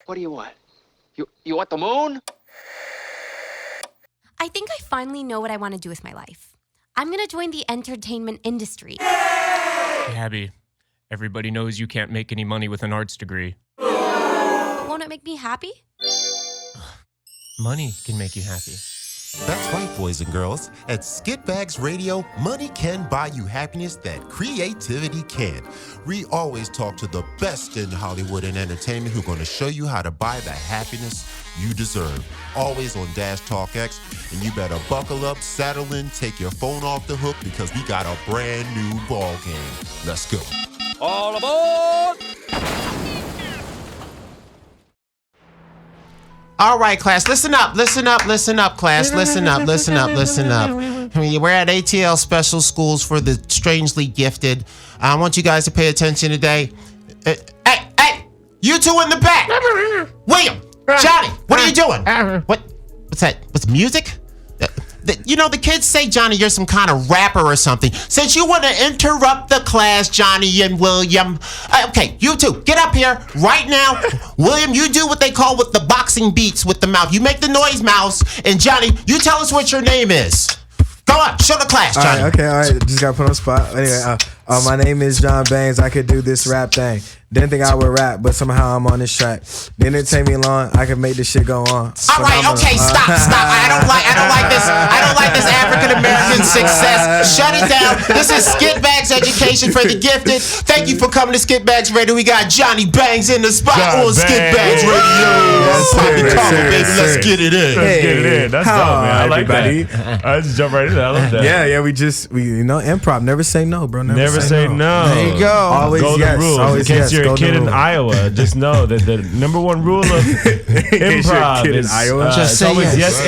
What do you want? You want the moon? I think I finally know what I want to do with my life. I'm going to join the entertainment industry. Abby, everybody knows you can't make any money with an arts degree. But won't it make me happy? Money can make you happy. That's right, boys and girls. At Skitbags Radio, money can buy you happiness that creativity can't. We always talk to the best in Hollywood and entertainment who are going to show you how to buy the happiness you deserve. Always on Dash Talk X. And you better buckle up, saddle in, take your phone off the hook because we got a brand new ball game. Let's go. All aboard! All right, class, listen up, class, listen up. We're at ATL Special Schools for the Strangely Gifted. I want you guys to pay attention today. Hey, you two in the back. William, Johnny, what are you doing? What's that? What's music? The kids say, Johnny, you're some kind of rapper or something. Since you want to interrupt the class, Johnny and William. Okay, you two, get up here right now. William, you do what they call with the boxing beats with the mouth. You make the noise mouse. And Johnny, you tell us what your name is. Go on, show the class, Johnny. All right. Just got put on the spot. Anyway, my name is John Bangz. I could do this rap thing. Didn't think I would rap, but somehow I'm on this track. Didn't take me long. I could make this shit go on. All right, okay, stop. I don't like this. I don't like this African American success. Shut it down. This is Skitbags Education for the Gifted. Thank you for coming to Skitbags Radio. We got Johnny Bangz in the spot on Skitbags Radio. Let's get it in. Let's get it in. That's dope, man. I like everybody. that. I just jump right into that. I love that. Yeah, we improv. Never say no, bro. Never say no. There you go. Always Golden yes. rules. Always In case yes. you're a Golden kid in rule. Iowa, just know that the number one rule of improv kid in is Iowa? Just it's say always yes.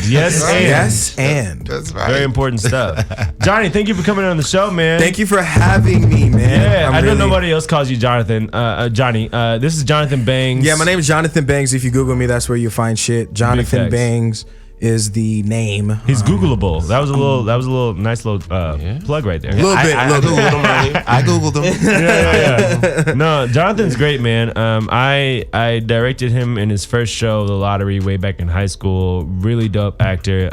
yes and. That's right. Very important stuff. Johnny, thank you for coming on the show, man. Thank you for having me, man. Yeah, I know nobody else calls you Jonathan. Johnny, this is Jonathan Bangz. Yeah, my name is Jonathan Bangz. If you Google me, that's where you find shit. Jonathan facts. Bangz is the name. He's Googleable. That was a little nice little plug right there. A little bit. I Googled him. Yeah. No, Jonathan's great, man. I directed him in his first show, The Lottery, way back in high school. Really dope actor.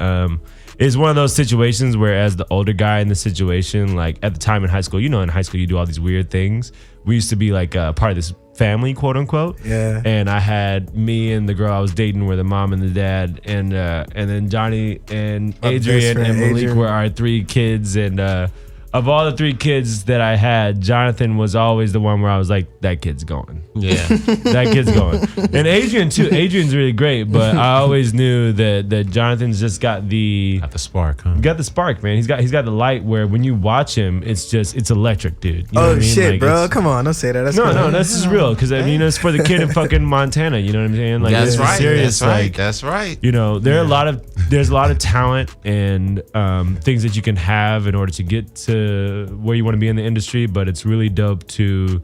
It's one of those situations where, as the older guy in the situation, like at the time in high school, in high school you do all these weird things. We used to be like part of this family, quote unquote. Yeah. And I had me and the girl I was dating were the mom and the dad, and then Johnny and Adrian and Malik were our three kids, and of all the three kids that I had, Jonathan was always the one where I was like, that kid's going. Yeah. That kid's going. And Adrian too. Adrian's really great, but I always knew that Jonathan's just got the spark, huh? Got the spark, man. He's got the light where when you watch him, it's electric, dude. You know what I mean? Shit, like, bro. Come on, don't say that. That's no, this is real because it's for the kid in fucking Montana. You know what I'm saying? Like That's it's right. serious. That's right. There's a lot of talent and things that you can have in order to get to where you want to be in the industry, but it's really dope to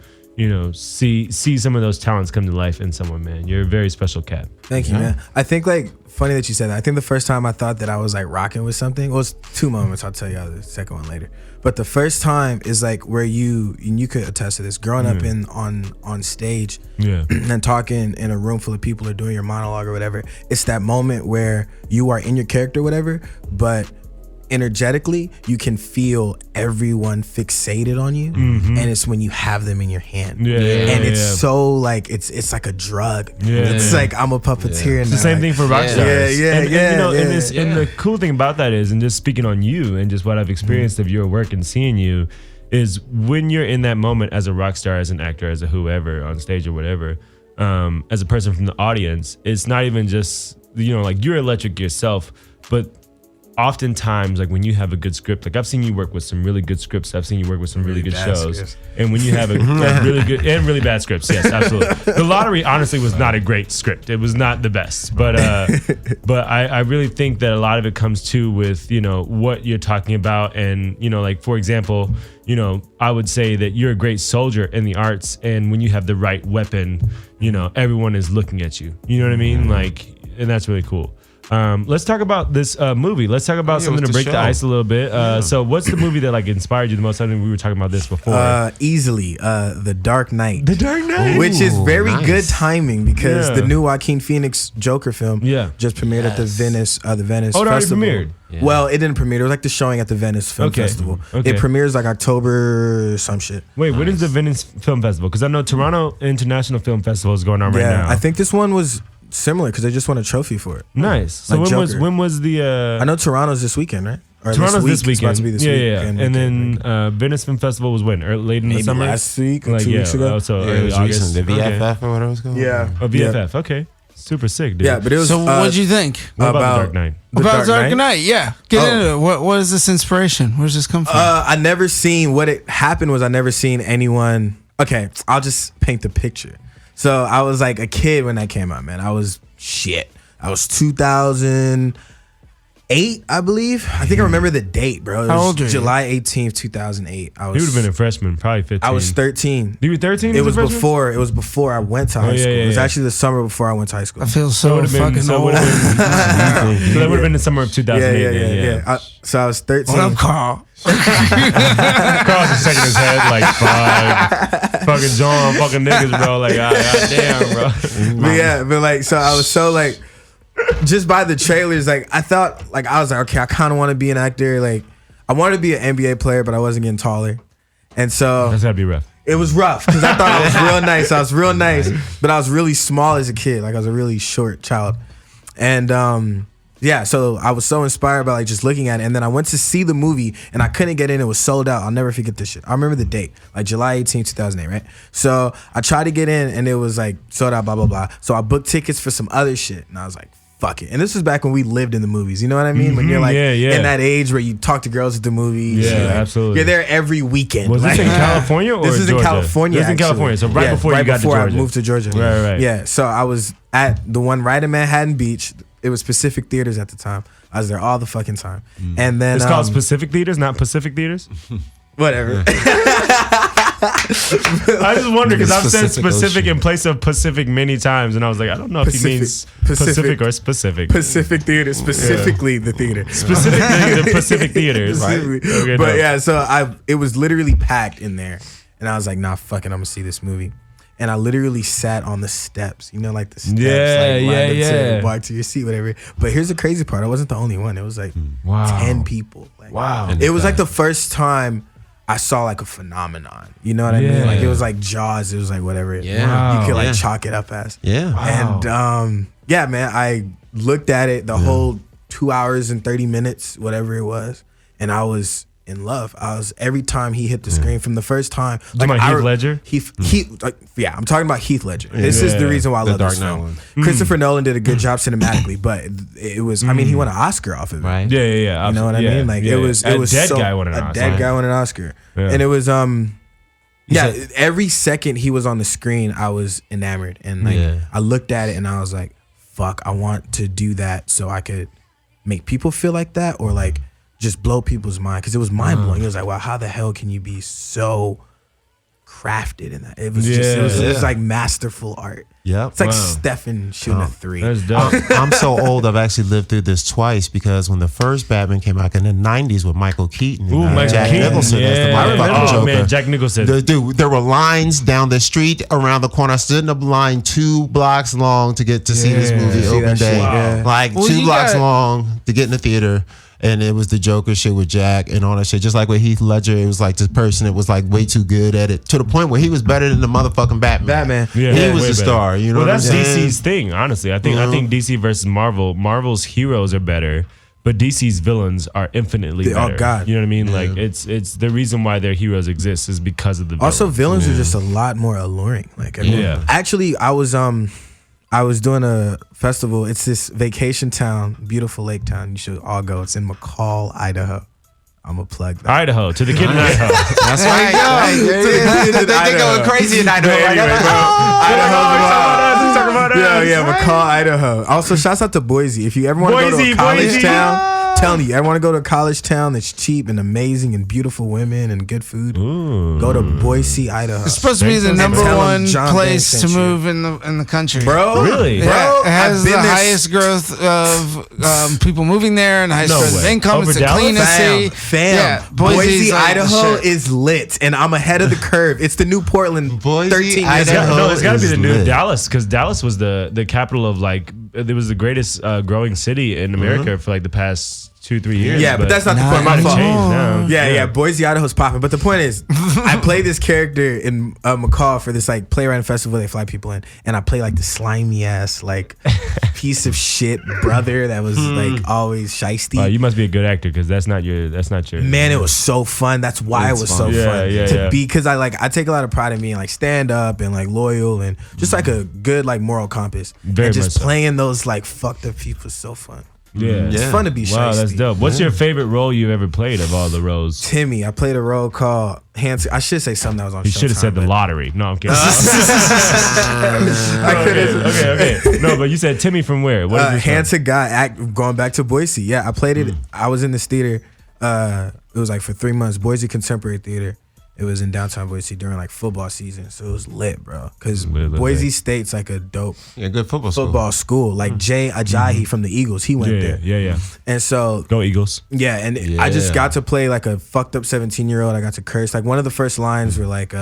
see some of those talents come to life in someone, man. You're a very special cat. Thank you, man. I think funny that you said that. I think the first time I thought that I was like rocking with something, well, it's two moments. I'll tell you the second one later. But the first time is like where you could attest to this, growing up on stage and talking in a room full of people or doing your monologue or whatever. It's that moment where you are in your character or whatever, but energetically you can feel everyone fixated on you, and it's when you have them in your hand, so like it's like a drug. It's like I'm a puppeteer. It's the same thing for rock stars. And the cool thing about that is, and just speaking on you and just what I've experienced of your work and seeing you, is when you're in that moment as a rock star, as an actor, as a whoever on stage or whatever, as a person from the audience, it's not even just like you're electric yourself, but oftentimes, like when you have a good script, like I've seen you work with some really good scripts. I've seen you work with some really good shows. Scripts. And when you have a really good and really bad scripts, yes, absolutely. The Lottery honestly was not a great script. It was not the best, but I really think that a lot of it comes to with what you're talking about, and like for example, I would say that you're a great soldier in the arts, and when you have the right weapon, everyone is looking at you. You know what I mean? Like, and that's really cool. Let's talk about this movie. Let's talk about something to break the ice a little bit. So what's the movie that like inspired you the most? I mean, we were talking about this before. Easily, The Dark Knight. The Dark Knight. Which is very good timing because the new Joaquin Phoenix Joker film just premiered at the Venice Festival. Oh, it already premiered? Yeah. Well, it didn't premiere. It was like the showing at the Venice Film Festival. Okay. It premieres like October some shit. Wait, when is the Venice Film Festival? Because I know Toronto International Film Festival is going on right now. I think this one was similar because they just won a trophy for it. Nice. So like when was the? I know Toronto's this weekend, right? Or Toronto's this weekend. It's about to be this weekend. And then Venice Film Festival was when? Or late in the summer? Last week or 2 weeks ago. So early August. The VFF or whatever it was called. Yeah. Oh, VFF. Okay. Super sick, dude. Yeah, but it was. So what'd you think what about The Dark Knight? About Dark Knight? Yeah. Get into it. What is this inspiration? Where does this come from? I never seen what it happened was I never seen anyone. Okay, I'll just paint the picture. So I was like a kid when that came out, man. I was 2008, I believe. I think I remember the date, bro. It How was old are you? July 18th, 2008. He would have been a freshman, probably 15. I was 13. You were 13? It was before I went to high school. It was actually the summer before I went to high school. I feel so fucking old. That would have been the summer of 2008. Yeah. So I was 13. What up, Carl? Carl's just shaking his head like, fucking John, fucking niggas, bro. Like, goddamn, bro. So I was so like, just by the trailers, like I thought, like I was like, okay, I kind of want to be an actor. Like I wanted to be an NBA player, but I wasn't getting taller, and so that's gotta be rough. It was rough because I thought I was real nice. I was real nice, but I was really small as a kid. Like I was a really short child, and so I was so inspired by like just looking at it. And then I went to see the movie and I couldn't get in. It was sold out. I'll never forget this shit. I remember the date, like July 18, 2008, right? So I tried to get in and it was like sold out, blah, blah, blah. So I booked tickets for some other shit. And I was like, fuck it. And this was back when we lived in the movies. You know what I mean? When you're like in that age where you talk to girls at the movies. Yeah, like, absolutely. You're there every weekend. Was this in California or This is in Georgia? California, This is in California. So right before you got to Georgia. I moved to Georgia. Right. Yeah. So I was at the one right in Manhattan Beach. It was Pacific Theaters at the time. I was there all the fucking time. And then it's called Pacific Theaters, not Pacific Theaters. Whatever. I just wonder because I've said specific in place of Pacific many times, and I was like, I don't know if he means Pacific or specific. Pacific Theater, specifically the theater. Specifically the Pacific Theaters. Okay, but yeah, so it was literally packed in there, and I was like, nah, fuck it, I'm gonna see this movie. And I literally sat on the steps, like the steps, to walk to your seat, whatever. But here's the crazy part: I wasn't the only one. It was like 10 people. Like, wow! It was like the first time I saw like a phenomenon. You know what I mean? Like it was like Jaws. It was like whatever. Yeah, you could like chalk it up as. Yeah. Wow. And man, I looked at it the whole 2 hours and 30 minutes, whatever it was, and I was in love. I was every time he hit the screen from the first time. Like Heath Ledger? I'm talking about Heath Ledger. This is the reason why I love this film. Christopher Nolan did a good job cinematically, but it was. I mean, he won an Oscar off of it. Right? Yeah. You know what I mean? Like it was. A dead guy won an Oscar. A dead guy won an Oscar, and it was. Every second he was on the screen, I was enamored, and like I looked at it and I was like, "Fuck, I want to do that so I could make people feel like that, or like." Just blow people's mind because it was mind blowing. It was like, wow, how the hell can you be so crafted in that? It was it was like masterful art. Yep. It's like Stephen shooting a 3. That's dope. I'm so old. I've actually lived through this twice because when the first Batman came out in the '90s with Michael Keaton, and Jack Nicholson as the motherfucking Joker. Oh man, Jack Nicholson. Dude, there were lines down the street around the corner. I stood in a line 2 blocks long to get to see this movie open day. Wow. Like 2 blocks long to get in the theater. And it was the Joker shit with Jack and all that shit. Just like with Heath Ledger, it was like this person that was like way too good at it to the point where he was better than the motherfucking Batman. Yeah, he was the star. You know, well, what that's I'm saying? DC's thing. Honestly, I think DC versus Marvel. Marvel's heroes are better, but DC's villains are infinitely better. Oh God, you know what I mean? Like it's the reason why their heroes exist is because of the villains. Also, villains are just a lot more alluring. Like, actually, I was doing a festival. It's this vacation town, beautiful lake town. You should all go. It's in McCall, Idaho. I'm gonna plug that. Idaho to the kid in Idaho. That's right. They're going crazy in Idaho. McCall, Idaho. Also, shouts out to Boise. If you ever want to go to a college town telling you, I want to go to a college town that's cheap and amazing and beautiful women and good food. Ooh. Go to Boise, Idaho. It's supposed to be the And number tell 'em one John place Bangz to sent you. move in the country. Bro, Really? bro, Yeah, it has I've the been there. highest growth of people moving there and the highest No growth of way. income. Over It's the Dallas? cleanest city. Fam, Yeah, Boise, like the Idaho shit. is lit, and I'm ahead of the curve. It's the new Portland. Boise, 13 years Idaho. ago. No, it's got to be is the new lit. Dallas, because Dallas was the capital of like, it was the greatest growing city in America for like the past 2-3 years. Yeah, but that's not the point. It My might have fault. changed now. Yeah, Boise, Idaho's popping. But the point is, I play this character in McCall for this like playwriting festival they fly people in, and I play like the slimy ass like piece of shit brother that was like always shiesty. You must be a good actor, because that's not your. Man, it was so fun. That's why it was so Yeah, fun yeah, to yeah. be, because I take a lot of pride in being like stand up and like loyal and just like a good like moral compass. Very and just much so. playing those like fucked up people is so fun. Yeah. It's fun to be Wow, shiesty. that's dope. What's your favorite role you've ever played of all the roles? Timmy, I played a role called Hands. I should say something that was on. You should have said the Showtime, but- lottery. No, I'm kidding. I could've- okay. No, but you said Timmy from where? What is this from? Handsome guy going back to Boise. Yeah, I played it. I was in this theater. It was like for 3 months. Boise Contemporary Theater. It was in downtown Boise during like football season, so it was lit, bro. Because Lit. Boise State's like a dope Yeah, good football school. football school. Like Jay Ajayi from the Eagles, he went there. Yeah. And so Go Eagles. yeah, and I just got to play like a fucked up 17-year-old. I got to curse. Like one of the first lines were like,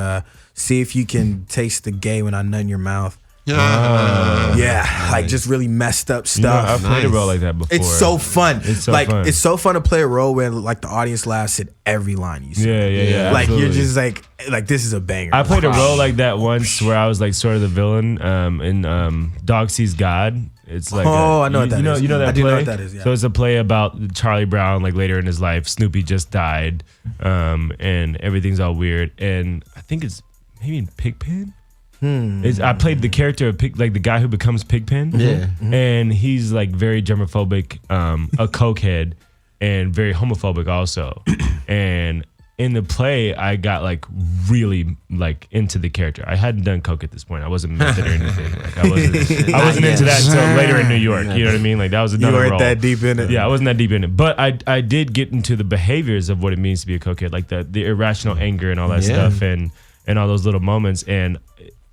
"See if you can taste the gay when I nut in your mouth." Yeah, like just really messed up You know, stuff. I've played a Nice. role like that before. It's so fun. It's so like fun. it's so fun to play a role where like the audience laughs at every line you say. Yeah. Like absolutely. you're just like this is a banger. I played a role like that once where I was like sort of the villain in Dog Sees God. It's like I know what that is. You know that I play? do know what that is, yeah. So it's a play about Charlie Brown, like later in his life. Snoopy just died, and everything's all weird. And I think it's maybe in Pigpen. I played the character of like the guy who becomes Pigpen. Yeah. And he's like very germophobic, a cokehead, and very homophobic also. And in the play, I got like really like into the character. I hadn't done coke at this point. I wasn't method or anything. Like, I wasn't into that until later in New York. You know what I mean? Like that was you another weren't role. that deep in it. Yeah, I wasn't that deep in it, but I did get into the behaviors of what it means to be a cokehead, like the irrational anger and all that stuff, and all those little moments. And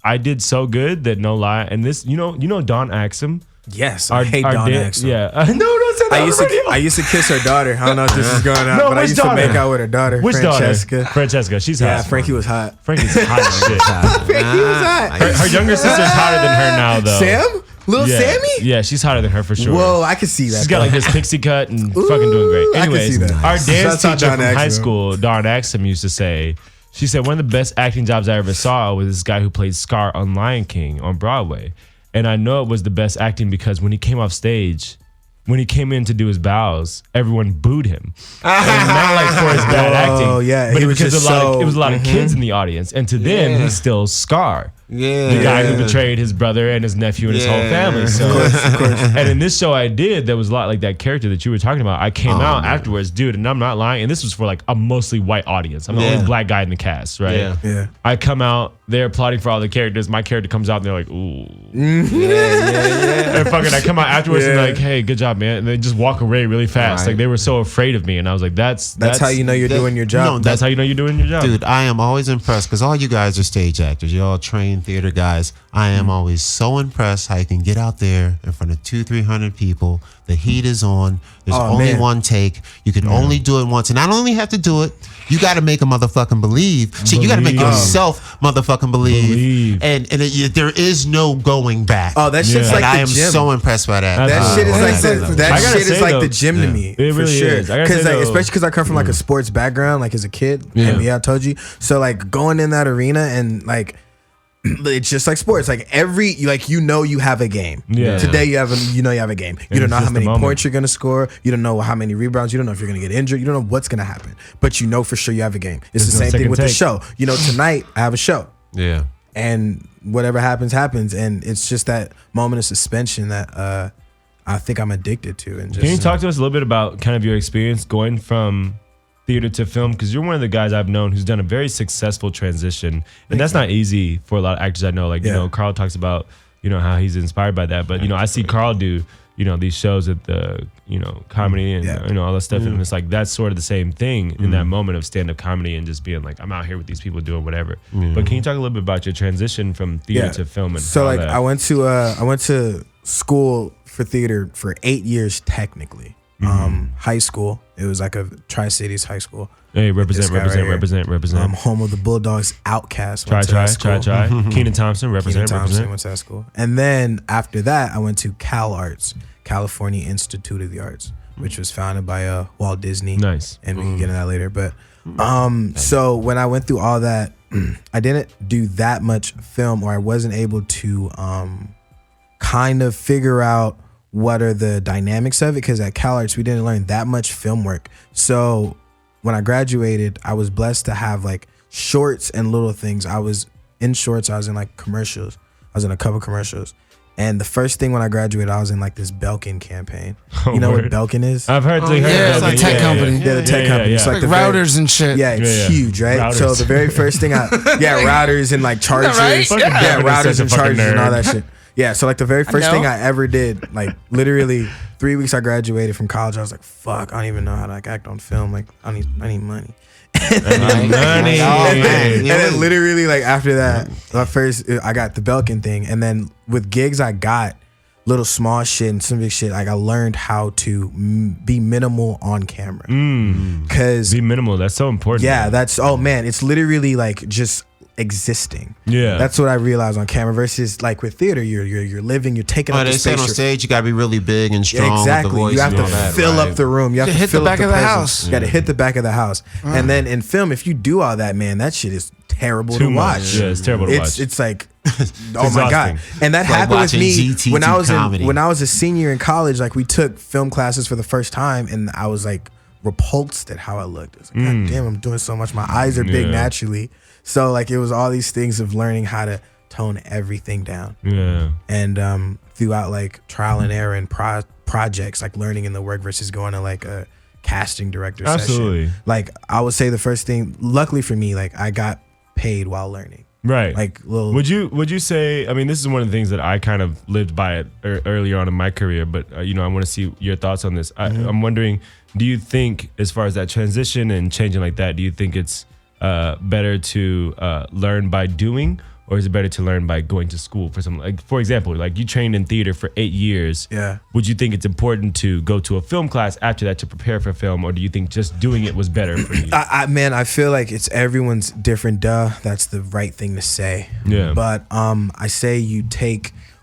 I did so good that no lie. And this, you know, Dawn Axum. Yes, I hate Dawn Axum. Yeah, no, don't say that. I used to kiss her daughter. I don't know if this is going on, No, but I which used daughter? to make out with her daughter, Which Francesca. daughter? Francesca. She's hot. Yeah, Frankie was hot. Frankie's hot as shit. Frankie was hot. Her younger sister's hotter than her now, though. Sam? Little Yeah. Sammy? Yeah, she's hotter than her for sure. Whoa, I can see that. She's got like this pixie cut and fucking doing great. I can Anyways, see that. our dance Shouts out teacher Dawn from high Axum. school, Dawn Axum, used to say, she said, one of the best acting jobs I ever saw was this guy who played Scar on Lion King on Broadway. And I know it was the best acting because when he came off stage, when he came in to do his bows, everyone booed him. And not like for his bad acting. Oh, yeah. But He it was because just it was a lot of kids in the audience. And to them, he's still Scar. Yeah. The guy who betrayed his brother and his nephew and his whole family. So, and in this show I did, there was a lot like that character that you were talking about. I came out afterwards, dude, and I'm not lying. And this was for like a mostly white audience. I'm the only black guy in the cast, right? Yeah. I come out, they're applauding for all the characters. My character comes out and they're like, ooh. And fucking, I come out afterwards and like, hey, good job, man. And they just walk away really fast. Right. Like they were so afraid of me. And I was like, that's That's how you know you're doing your job. That's how you know you're doing your job. Dude, I am always impressed because all you guys are stage actors. You're all trained theater guys. I am always so impressed how you can get out there in front of 200-300 people. The heat is on. There's only one take. You can only do it once. And I don't only have to do it. You got to make a motherfucking believe. Shit, you got to make yourself motherfucking believe. And there is no going back. Oh, that shit's like I the am gym. so impressed by that. That shit is like I that gotta shit is say, like though, the gym to me. It for really sure. is. I gotta say, Because though, especially because I come from like a sports background, like as a kid. And I told you. So like going in that arena and like it's just like sports. Like you have a game. Yeah. Today you have a game. You don't know it's how just many the moment. points you're gonna score. You don't know how many rebounds. You don't know if you're gonna get injured. You don't know what's gonna happen. But you know for sure you have a game. It's the no same thing second with the take. show. You know, tonight I have a show. Yeah. And whatever happens, happens. And it's just that moment of suspension that I think I'm addicted to. And just Can you talk to us a little bit about kind of your experience going from theater to film? Because you're one of the guys I've known who's done a very successful transition. And that's not easy for a lot of actors I know. Like, you know, Carl talks about, how he's inspired by that. But I see Carl do these shows at the comedy and all that stuff, and it's like that's sort of the same thing in that moment of stand-up comedy and just being like, I'm out here with these people doing whatever. But can you talk a little bit about your transition from theater to film? And so like I went to school for theater for 8 years technically. High school, it was like a Tri-Cities high school. Hey, represent. Home of the Bulldogs, Outcast. Try. Kenan Thompson, represent. Went to that school. And then after that, I went to Cal Arts, California Institute of the Arts, which was founded by Walt Disney. Nice. And we can get into that later. But so when I went through all that, I didn't do that much film, or I wasn't able to kind of figure out what are the dynamics of it, because at Cal Arts we didn't learn that much film work. So when I graduated, I was blessed to have like shorts and little things. I was in shorts, I was in like commercials. I was in a couple commercials. And the first thing when I graduated, I was in like this Belkin campaign. You know what Belkin is? I've heard. It's like tech company. Yeah, the tech company. It's like the routers and shit. Yeah, it's huge, right? Routers. So the very first thing routers and like chargers. Right? Yeah, routers and chargers and all that nerd. shit. Yeah, so like the very first thing I ever did, like literally 3 weeks I graduated from college, I was like, fuck, I don't even know how to like act on film. Like I need money. And then literally like after that, I got the Belkin thing, and then with gigs I got little small shit and some big shit. Like I learned how to be minimal on camera. Cause be minimal. That's so important. Yeah, it's literally like just existing. Yeah, that's what I realized on camera versus like with theater, you're living, you're taking up the space. They say on stage you gotta be really big and strong. Exactly, with the voice, you have to fill up the room. You have to hit the back of the house. You got to hit the back of the house. And then in film, if you do all that, man, that shit is terrible to watch. Yeah, it's terrible to watch. It's like, oh my god. And that happened with me when I was a senior in college. Like we took film classes for the first time, and I was like repulsed at how I looked. I was like, God damn, I'm doing so much. My eyes are big naturally. So like it was all these things of learning how to tone everything down. Yeah. And throughout like trial and error and projects, like learning in the work versus going to like a casting director session. Like I would say the first thing, luckily for me, like I got paid while learning. Right. Like would you say, I mean, this is one of the things that I kind of lived by it earlier on in my career, but I want to see your thoughts on this. I'm wondering, do you think as far as that transition and changing like that, do you think it's better to learn by doing, or is it better to learn by going to school for something? Like, for example, like you trained in theater for 8 years. Yeah. Would you think it's important to go to a film class after that to prepare for film, or do you think just doing it was better for you? I feel like it's everyone's different. That's the right thing to say. Yeah. But I say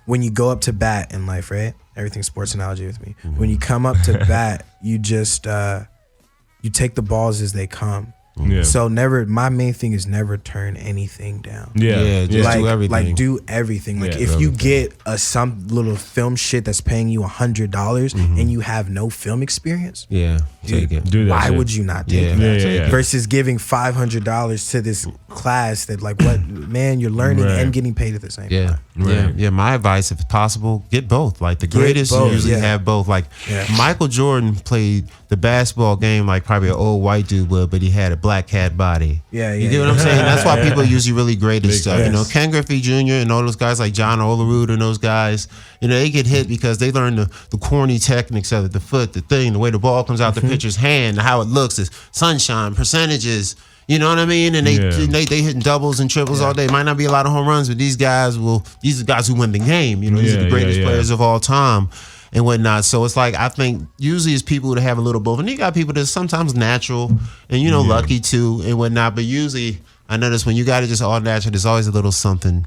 when you go up to bat in life, right? Everything's sports analogy with me. When you come up to bat, you just you take the balls as they come. Yeah. So my main thing is never turn anything down. Yeah, just do everything. Like do everything. Like if you get some little film shit that's paying you $100 and you have no film experience, take it. Do that. Why shit. would you not take it? Yeah. Versus giving $500 to this class that like what man, you're learning and getting paid at the same time. Yeah. My advice, if possible, get both. Like the greatest usually have both. Like Michael Jordan played the basketball game like probably an old white dude would, but he had a black cat body. You get what I'm saying? That's why people are usually really great at stuff. Yes. Ken Griffey Jr. and all those guys like John Olerud and those guys, they get hit because they learn the corny techniques of it, the foot, the thing, the way the ball comes out the pitcher's hand, how it looks, is sunshine, percentages. You know what I mean? And they hitting doubles and triples all day. Might not be a lot of home runs, but these are guys who win the game. These are the greatest players of all time and whatnot. So it's like, I think usually it's people that have a little both. And you got people that's sometimes natural and, lucky too and whatnot. But usually I notice when you got it just all natural, there's always a little something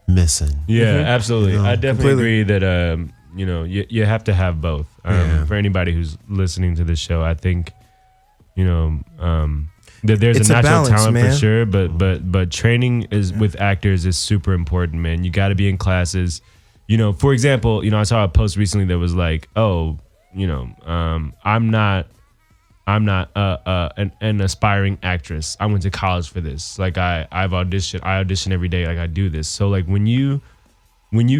missing. Yeah, absolutely. I definitely agree that, you have to have both. For anybody who's listening to this show, I think, that there's a natural balance, talent man. for sure, but training with actors is super important, man. You got to be in classes. For example, I saw a post recently that was like, I'm not an aspiring actress. I went to college for this. Like I audition every day. Like I do this. So like when you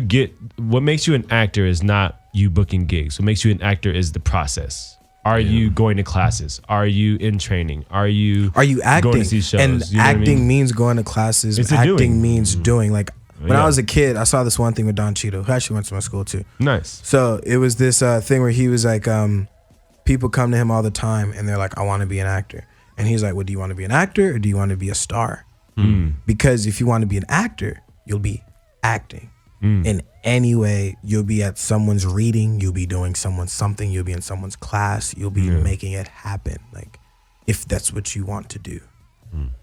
get, what makes you an actor is not you booking gigs. What makes you an actor is the process. Are you going to classes? Are you in training? Are you acting? Going to see shows? And acting means going to classes. It's acting doing. means doing. Like When I was a kid, I saw this one thing with Don Cheadle, who actually went to my school too. Nice. So it was this thing where he was like, people come to him all the time and they're like, I want to be an actor. And he's like, well, do you want to be an actor or do you want to be a star? Because if you want to be an actor, you'll be acting. In any way, you'll be at someone's reading, you'll be doing someone's something, you'll be in someone's class, you'll be making it happen. Like, if that's what you want to do.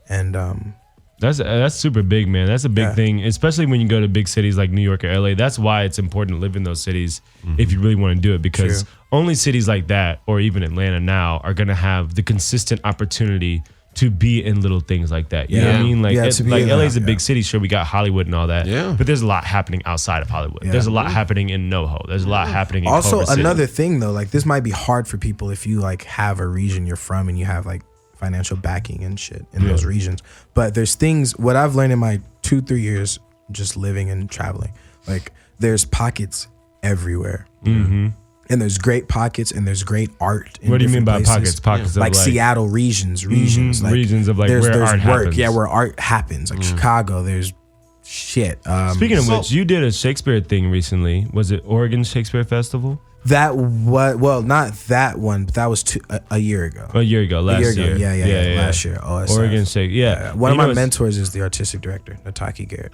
And that's super big, man. That's a big thing, especially when you go to big cities like New York or LA. That's why it's important to live in those cities if you really want to do it, because only cities like that, or even Atlanta now, are going to have the consistent opportunity to be in little things like that. You know what I mean? Like, LA's a big city. Sure, we got Hollywood and all that. Yeah. But there's a lot happening outside of Hollywood. Yeah. There's a lot happening in NoHo. There's a lot happening in also, Culver City. Another thing though, like this might be hard for people if you like have a region you're from and you have like financial backing and shit in those regions. But there's things, what I've learned in my 2-3 years just living and traveling, like there's pockets everywhere. And there's great pockets and there's great art. What do you mean by pockets? Pockets of like Seattle regions, like regions of like there's where art work, happens. where art happens. Like Chicago, there's shit. Speaking of which, you did a Shakespeare thing recently. Was it Oregon Shakespeare Festival? That was, well, not that one, but that was a year ago. A year ago, last year. Yeah, last year. OSF. Oregon Shakespeare. One of my mentors is the artistic director, Nataki Garrett.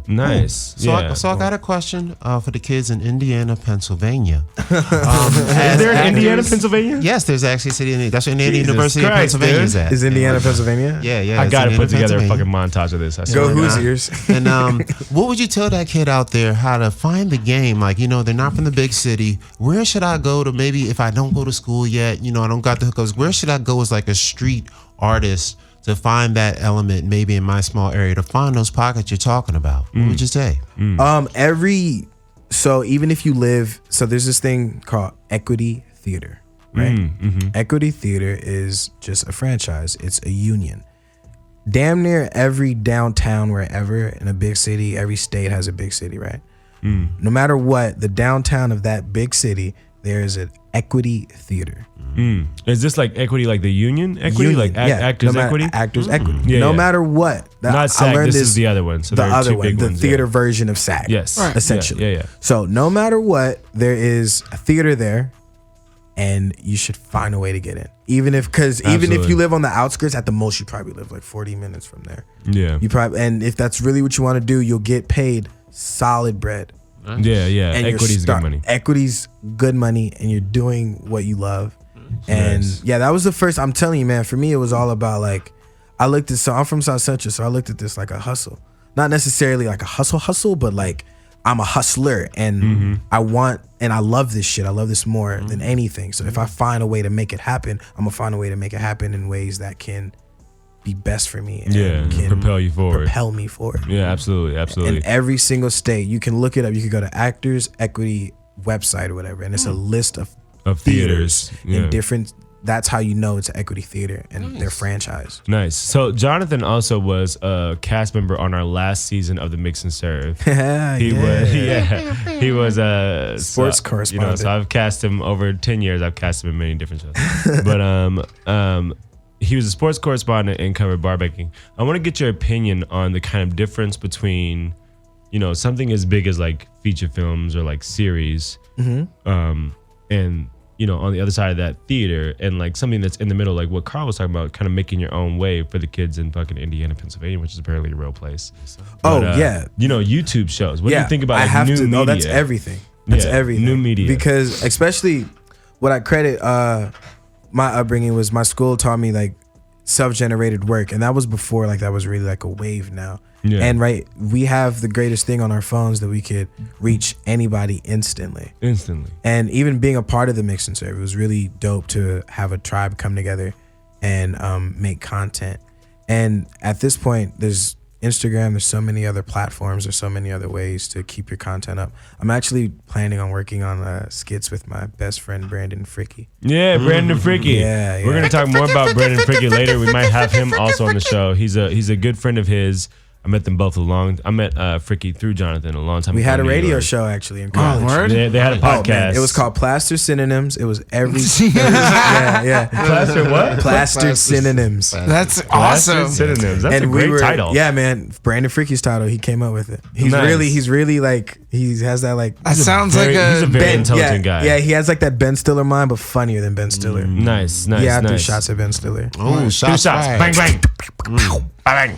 Nice. Cool. So I got a question for the kids in Indiana, Pennsylvania. Is there an Indiana, Pennsylvania? Yes, there's actually a city in that's where Indiana University of Pennsylvania is at. Is Indiana, Pennsylvania? Yeah. I gotta put together a fucking montage of this. Go Hoosiers. And what would you tell that kid out there how to find the game? Like, you know, they're not from the big city. Where should I go to, maybe if I don't go to school yet, you know, I don't got the hookups, where should I go as like a street artist to find that element maybe in my small area, to find those pockets you're talking about? What would you say? So even if you live, so there's this thing called equity theater, right? Equity theater is just a franchise. It's a union. Damn near every downtown, wherever in a big city, every state has a big city, right? No matter what, the downtown of that big city, there is an equity theater. Is this like equity, like the union equity, like actors equity? Actors equity. No matter what. Not SAG. This is the other one. So the there are other two one, big the ones, theater version of SAG. Yes, essentially. Yeah. So no matter what, there is a theater there, and you should find a way to get in. Even if you live on the outskirts, at the most you probably live like 40 minutes from there. Yeah. And if that's really what you want to do, you'll get paid solid bread. Yeah. And equity's good money. Equity's good money, and you're doing what you love. And that was the first. I'm telling you, man. For me, it was all about like, I looked at. So I'm from South Central, so I looked at this like a hustle, not necessarily like a hustle, but like I'm a hustler, and I love this shit. I love this more than anything. So if I find a way to make it happen, I'm gonna find a way to make it happen in ways that can be best for me. And can propel you forward. Propel me forward. Yeah, absolutely. In every single state, you can look it up. You can go to Actors Equity website or whatever, and it's a list of theaters in different. That's how you know it's an equity theater, and they're franchised. Nice. So Jonathan also was a cast member on our last season of the Mix and Serve. He was a sports correspondent. You know, so I've cast him over 10 years. I've cast him in many different shows. But he was a sports correspondent and covered barbecuing. I want to get your opinion on the kind of difference between, you know, something as big as like feature films or like series, and you know, on the other side of that, theater, and like something that's in the middle, like what Carl was talking about, kind of making your own way for the kids in fucking Indiana, Pennsylvania, which is apparently a real place. You know, YouTube shows. What do you think about like, new media? That's everything. That's everything. New media. Because especially what I credit my upbringing was my school taught me like self-generated work, and that was before like that was really like a wave now. Yeah. And we have the greatest thing on our phones that we could reach anybody instantly. And even being a part of the Mix and Serve, it was really dope to have a tribe come together and make content. And at this point, there's Instagram, there's so many other platforms, there's so many other ways to keep your content up. I'm actually planning on working on skits with my best friend Brandon Fricky. Yeah, Brandon Fricky. Yeah. We're gonna talk more about Brandon Fricky later. We might have him also on the show. He's a good friend of his. I met them both I met Fricky through Jonathan a long time ago. We had a in New radio York. show actually in college. word? They had a podcast. Man, it was called Plaster Synonyms. It was yeah. Plaster what? Plaster Synonyms. That's Plaster awesome. Synonyms. That's a great title. Yeah, man. Brandon Freaky's title. He came up with it. He's Nice. really like he has that like. That sounds he's like a very intelligent guy. Yeah, he has like that Ben Stiller mind, but funnier than Ben Stiller. Nice. Yeah, I threw nice. shots at Ben Stiller. Oh, Two shots shots. fired. Bang, bang. Bang.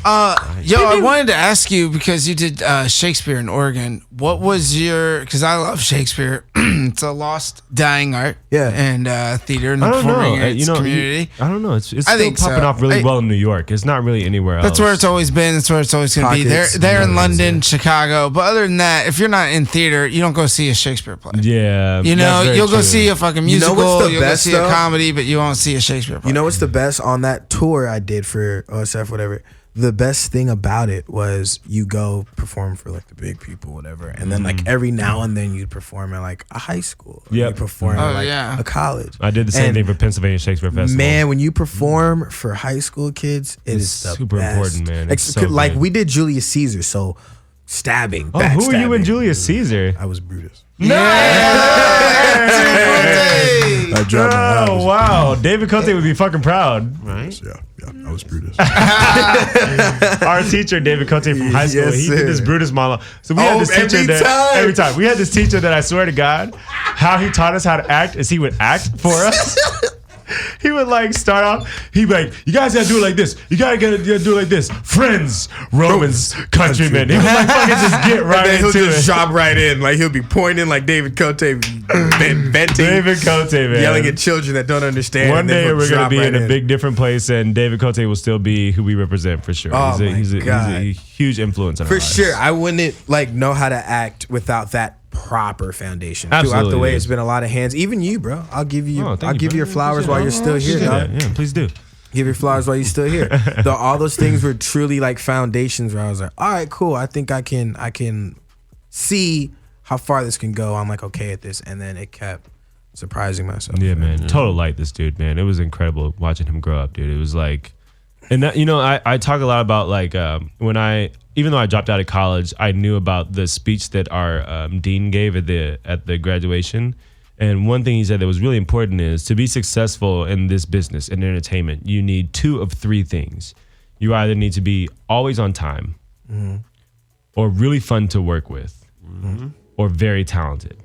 Yo, I wanted to ask you because you did Shakespeare in Oregon. What was your? Because I love Shakespeare. It's a lost, dying art. Yeah. And theater and the I don't know. performing arts You know, community. I don't know. It's I still think popping so. off really well in New York. It's not really anywhere else. That's where it's always been. That's where it's always going to be. Pockets. They're in Yeah. London, Chicago. But other than that, if you're not in theater, you don't go see a Shakespeare play. Yeah. You know, that's very you'll go true. see a fucking You know musical. what's the You'll best, go see a though? comedy, but you won't see a Shakespeare play. You know what's the best on that tour I did for OSF, whatever? The best thing about it was you go perform for like the big people, whatever, and then like every now and then you'd perform at like a high school. Or Yep. you perform at Oh, like yeah. a college. I did the same And thing for Pennsylvania Shakespeare Festival. Man, when you perform for high school kids, it It's is the super best. important, man. Like, It's so like good. we did Julius Caesar, so stabbing. Oh, who were you in backstabbing. Julius Caesar? I was Brutus. I I dropped my Oh, house. wow. David Cote would be fucking proud. Right? Yeah, I was Brutus. Our teacher, David Cote from high school, Yes, he sir. did this Brutus monologue. So we had this teacher every time. We had this teacher that I swear to God, how he taught us how to act is he would act for us. He would like start off. He'd be like, "You guys gotta do it like this. You gotta do it like this. Friends, Romans, countrymen." He would like fucking just get right And then he'll into just it. drop right in. Like he'll be pointing like David Cote, venting, David Cote, man. yelling at children that don't understand. One and then day he'll we're gonna drop be right in a big different place, and David Cote will still be who we represent for sure. Oh, he's my God. a huge influence on our For lives. sure. I wouldn't like know how to act without that proper foundation. Throughout Absolutely, the way, dude. it's been a lot of hands. Even you, bro. I'll give you. Oh, thank I'll you, give bro. your flowers while you're still here, Yeah, dog. yeah, please do. Give your flowers while you're still here. All those things were truly like foundations where I was like, all right, cool. I think I can see how far this can go. I'm like okay at this, and then it kept surprising myself. Yeah, man. Total light, this dude, man. It was incredible watching him grow up, dude. It was like, and that, you know, I talk a lot about like even though I dropped out of college, I knew about the speech that our dean gave at the graduation. And one thing he said that was really important is to be successful in this business, in entertainment, you need 2 of 3 things. You either need to be always on time, or really fun to work with, or very talented.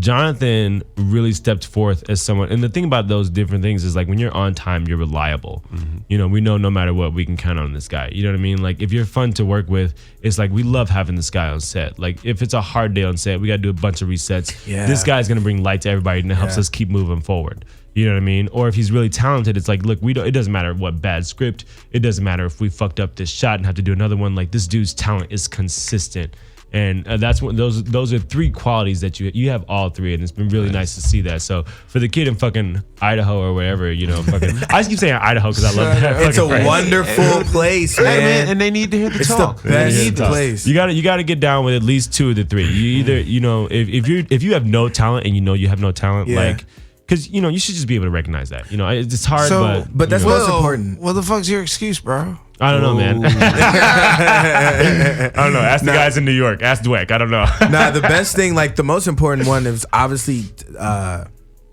Jonathan really stepped forth as someone, and the thing about those different things is like when you're on time, you're reliable. You know, we know no matter what, we can count on this guy. You know what I mean? Like if you're fun to work with, it's like we love having this guy on set. Like if it's a hard day on set, we got to do a bunch of resets. Yeah. This guy's gonna bring light to everybody, and it helps us keep moving forward. You know what I mean? Or if he's really talented, it's like, look, it doesn't matter what bad script. It doesn't matter if we fucked up this shot and have to do another one. Like this dude's talent is consistent. And that's what those are 3 qualities that you have all 3, and it's been really nice to see that. So for the kid in fucking Idaho or whatever, you know, fucking I just keep saying Idaho because I love that. It's a fucking place. wonderful place, Hey, man, man. and they need to hear the It's talk. the best Yeah, yeah. place. You got to get down with at least 2 of the 3. You either, you know, if you have no talent and you know you have no talent, Yeah. like, because you know you should just be able to recognize that. You know, it's hard, but that's you know. most important. What the fuck's your excuse, bro? I don't know, man. I don't know. Ask the guys in New York. Ask Dweck. I don't know. Nah, the best thing, like the most important one is obviously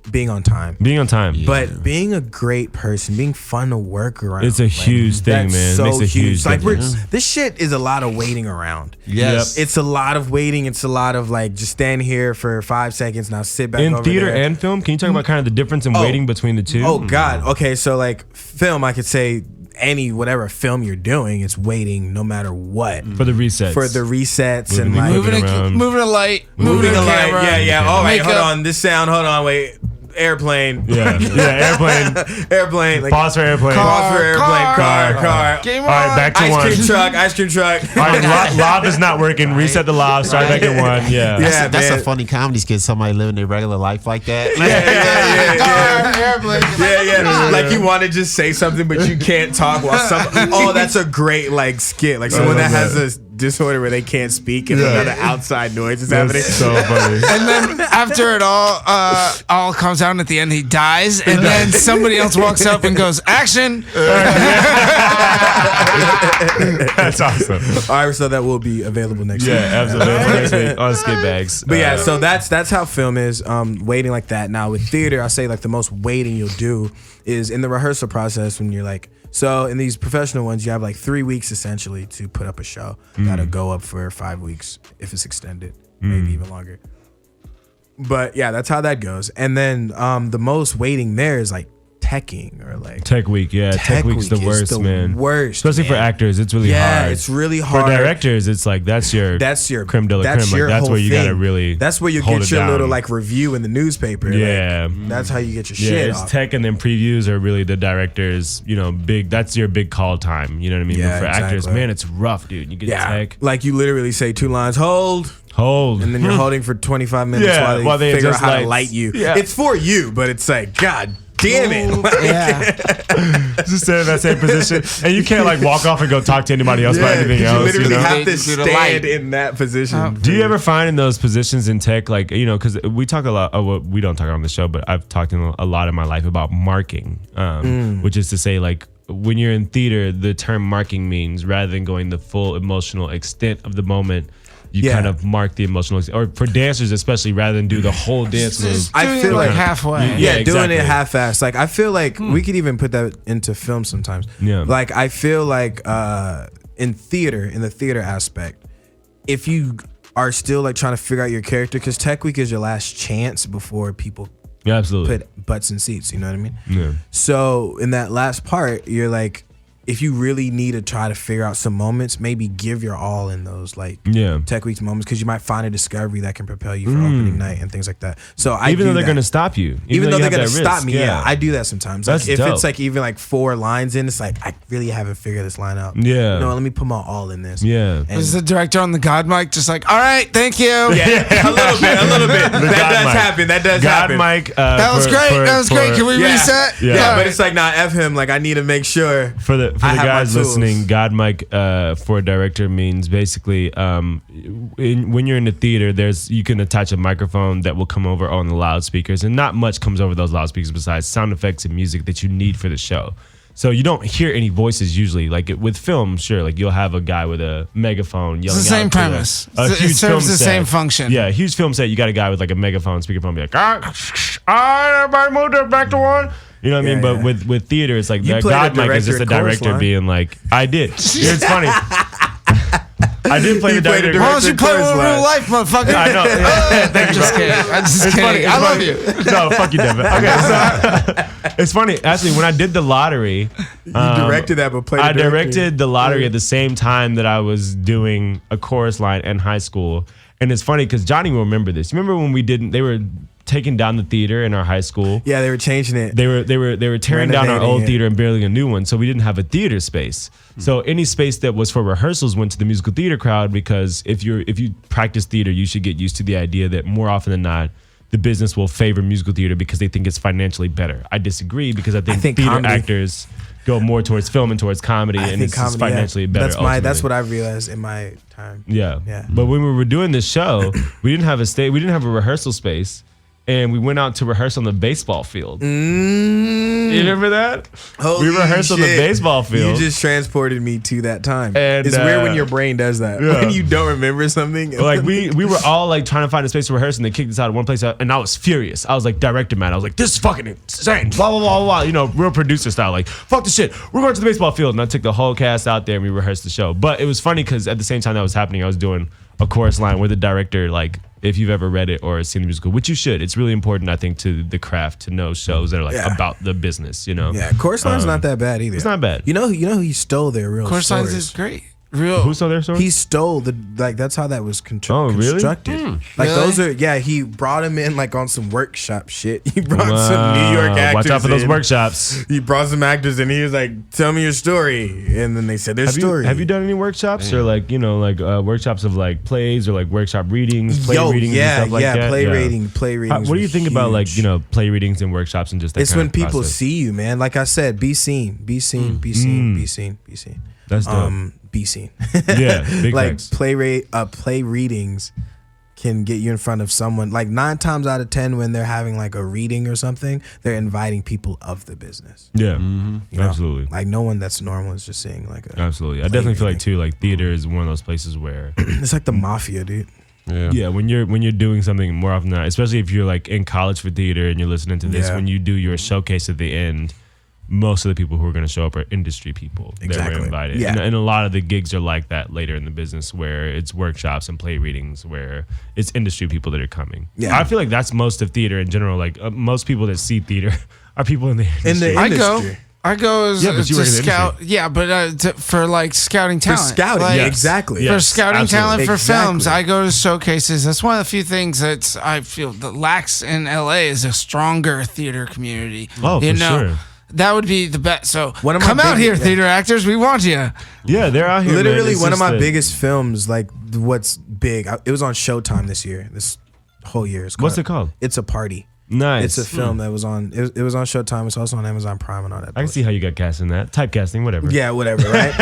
being on time. Being on time. But being a great person, being fun to work around. It's a huge thing, that's man. It So makes a huge Like difference. this shit is a lot of waiting around. Yes. It's a lot of waiting. It's a lot of like just stand here for 5 seconds, now sit back In over theater there. and film, can you talk about kind of the difference in waiting between the 2? Oh God. Okay, so like film, I could say whatever film you're doing, it's waiting no matter what. For the resets. For the resets and Moving like moving around. Moving a light. moving a a light. camera. Yeah. All right, hold Makeup. on. This sound. Hold on. Wait. Airplane. Yeah, airplane. Airplane. Like, Pause for airplane. pause for airplane. Car. Game All right, back to Ice 1. cream truck. Ice cream truck. All right, lob is not working. Reset the lob. Start back at 1. Yeah. Yeah, That's man. a funny comedy skit. Somebody living their regular life like that. Yeah. Like you want to just say something, but you can't talk while some. Oh, that's a great like skit. Like someone that has a disorder where they can't speak and another outside noise is happening. So funny. And then after it all comes out, and at the end he dies, and then somebody else walks up and goes, "Action!" That's awesome. All right, so that will be available next week. Yeah, absolutely. Next week on Skitbags. But yeah, so that's how film is. Waiting like that. Now with theater, I say like the most waiting you'll do is in the rehearsal process when you're like. So in these professional ones, you have like 3 weeks essentially to put up a show. That'll go up for 5 weeks if it's extended, maybe even longer. But yeah, that's how that goes. And then the most waiting there is like teching or like Tech Week. Yeah, Tech Week's the worst, man. Worst, especially for actors. It's really hard. Yeah, it's really hard. For directors, it's like that's your creme de la creme. Like that's where you gotta really. That's where you get your little like review in the newspaper. Yeah, like, that's how you get your shit. It's off. tech, and then previews are really the directors. Big. That's your big call time. You know what I mean? Yeah, but for actors, exactly. man, it's rough, dude. You get tech. Like you literally say 2 lines, hold, and then you're holding for 25 minutes while they figure out how to light you. Yeah. It's for you, but it's like, God damn it. Just stay in that same position. And you can't like walk off and go talk to anybody else about anything else. You literally have to Do the stand light. in that position. Do you ever find in those positions in tech, like, because we talk a lot, well, we don't talk on the show, but I've talked a lot in my life about marking, which is to say, like, when you're in theater, the term marking means rather than going the full emotional extent of the moment, you kind of mark the emotional, or for dancers especially, rather than do the whole dance move. I feel like halfway. Doing it half-assed. Like I feel like we could even put that into film sometimes. Yeah. Like I feel like in the theater aspect, if you are still like trying to figure out your character, because Tech Week is your last chance before people absolutely put butts in seats. You know what I mean? Yeah. So in that last part, you're like, if you really need to try to figure out some moments, maybe give your all in those like Tech Weeks moments, because you might find a discovery that can propel you for opening night and things like that. So even though they're going to stop you, even though they're going to stop me, I do that sometimes. Like That's if dope. it's like even like 4 lines in, it's like I really haven't figured this line out. Yeah. Let me put my all in this. Yeah. And Was the director on the God mic just like, all right, thank you? yeah, a little bit. That does happen. God Mike. That was great. That was great. Can we reset? Yeah, but it's like, nah, F him. Like I need to make sure for the I have guys my tools. listening, God mic for a director means basically when you're in the theater, you can attach a microphone that will come over on the loudspeakers, and not much comes over those loudspeakers besides sound effects and music that you need for the show. So you don't hear any voices usually. Like with film, sure, like you'll have a guy with a megaphone yelling. It's the same out to premise. A It huge film serves the set. same function. Yeah, a huge film set. You got a guy with like a megaphone, speakerphone, be like, everybody move that back to one. You know what I mean? But with theater, it's like that God mic is just a director being like, I did. It's funny. I did play the director. Why don't you play with real life, motherfucker? I know. I'm just kidding. I'm just kidding. Funny. I love you. No, fuck you, Devin. Okay, so it's funny. Actually, when I did the lottery, you directed that, but played. I directed the lottery at the same time that I was doing a chorus line in high school, and it's funny because Johnny will remember this. You remember when they were taking down the theater in our high school? Yeah, they were changing it. They were tearing down our old theater and building a new one, so we didn't have a theater space. So any space that was for rehearsals went to the musical theater crowd, because if you practice theater, you should get used to the idea that more often than not, the business will favor musical theater because they think it's financially better. I disagree, because I think theater comedy, actors go more towards film and towards comedy, and it's comedy, financially better. That's what I realized in my time. Yeah. But when we were doing this show, we didn't have a rehearsal space. And we went out to rehearse on the baseball field. You remember that? Holy we rehearsed shit. on the baseball field. You just transported me to that time. And, it's weird when your brain does that. When you don't remember something. Like we were all like trying to find a space to rehearse, and they kicked us out of one place, and I was furious. I was like, director man, I was like, this is fucking insane. Blah, blah, blah, blah. Real producer style. Like, fuck this shit. We're going to the baseball field. And I took the whole cast out there and we rehearsed the show. But it was funny because at the same time that was happening, I was doing a chorus line where the director, like, if you've ever read it or seen the musical, which you should, it's really important, I think, to the craft to know shows that are like about the business, Yeah, chorus line's not that bad either. It's not bad. You know he stole their real Chorus stories. lines is great. Who stole their story? He stole that's how that was constructed. Really? Like Really? those are he brought him in like on some workshop shit. He brought some New York actors. Watch out for those in. workshops. He brought some actors and he was like, "Tell me your story," and then they said their story. Have you done any workshops or like workshops of like plays or like workshop readings, play readings, and stuff like that? Play readings. What do you think about like huge. play readings and workshops and just that It's kind when of people process? see you, man. Like I said, be seen, be seen, be seen, be seen, be seen. That's dope. be seen. Yeah, big like facts. play readings can get you in front of someone. Like 9 times out of 10 when they're having like a reading or something, they're inviting people of the business. Yeah, You know? absolutely. Like no one that's normal is just saying like a Absolutely. I definitely feel like too, like theater is one of those places where it's like the mafia, dude. yeah, when you're doing something more often than not, especially if you're like in college for theater and you're listening to this, Yeah. when you do your showcase at the end, most of the people who are going to show up are industry people that Exactly. were invited. Yeah. And a lot of the gigs are like that later in the business where it's workshops and play readings where it's industry people that are coming. Yeah. I feel like that's most of theater in general. Like most people that see theater are people in the industry. I go as Yeah, but you to work in the scout. industry. Yeah, but for like scouting For talent. scouting, Like, yeah, exactly. Yeah. For Yes, scouting absolutely. talent for films, Exactly. I go to showcases. That's one of the few things that I feel that lacks in LA is a stronger theater community. Oh, you for know, sure. that would be the best. So One of my come out big- here, yeah. theater actors. We want you. Yeah, they're out here. man. Literally It's one of just my that- biggest films. Like what's big? It was on Showtime this whole year. What's it called? It's a Party. Nice. It's a film that was on. It was on Showtime. It's also on Amazon Prime and all that. I can see how you got cast in that. Typecasting, whatever. Yeah, whatever, right?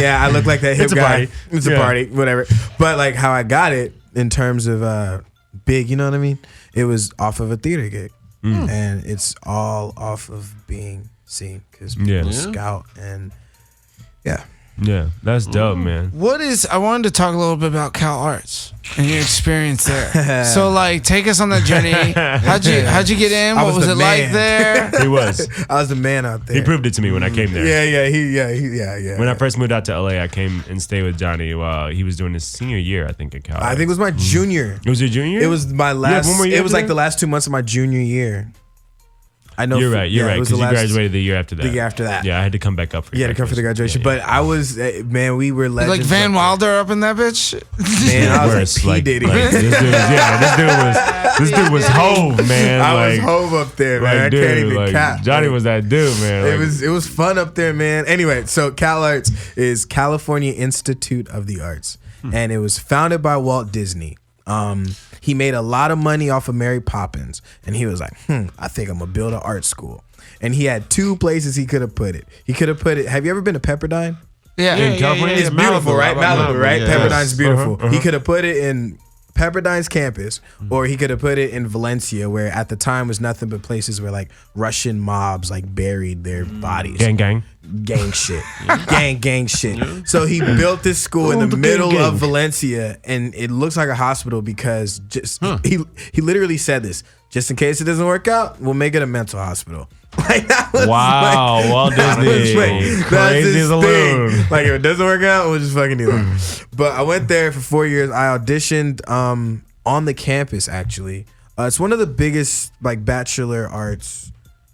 Yeah, I look like that hip It's a guy. party. It's a Yeah. party, whatever. But like how I got it in terms of big, you know what I mean? It was off of a theater gig, and it's all off of being seen because people Yeah. scout and yeah. Yeah, that's dope, man. I wanted to talk a little bit about Cal Arts and your experience there. So like, take us on that journey. How'd you get in? I What was was the it man. like there? He was. I was the man out there. He proved it to me when I came there. Yeah. When I first moved out to LA, I came and stayed with Johnny while he was doing his senior year, I think, at Cal. I think it was my junior. It was your junior? It was my had last. one more year It was after like that? the last 2 months of my junior year. I know. You're right. You're yeah, right. it was Because the you last- graduated the year after that. The year after that. Yeah, I had to come back up for You had to come for the graduation, Yeah, but I was man. We were legends. Like Van up Wilder up in that bitch? there. Man, I was Worse, like P Diddy. this dude was Hove, man. I like, was Hove up there, man. like, I dude, can't even like, cap. Johnny Like, was that dude, man. Like, It was fun up there, man. Anyway, so Cal Arts is California Institute of the Arts, and it was founded by Walt Disney. He made a lot of money off of Mary Poppins, and he was like, I think I'm gonna build an art school. And he had 2 places he could have put it. He could have put it. Have you ever been to Pepperdine? Yeah. in California? It's beautiful, right? Malibu, right? yeah. Pepperdine's beautiful. Uh-huh. He could have put it in Pepperdine's campus, or he could have put it in Valencia, where at the time was nothing but places where like Russian mobs like buried their bodies. gang. Gang shit. gang shit. So he built this school in the middle of Valencia, and it looks like a hospital because he literally said this, just in case it doesn't work out, we'll make it a mental hospital. Like that was Wow, Walt Disney. that's Crazy his as a thing. loon. Like if it doesn't work out, we'll just fucking do it. But I went there for 4 years. I auditioned on the campus actually. It's one of the biggest like bachelor arts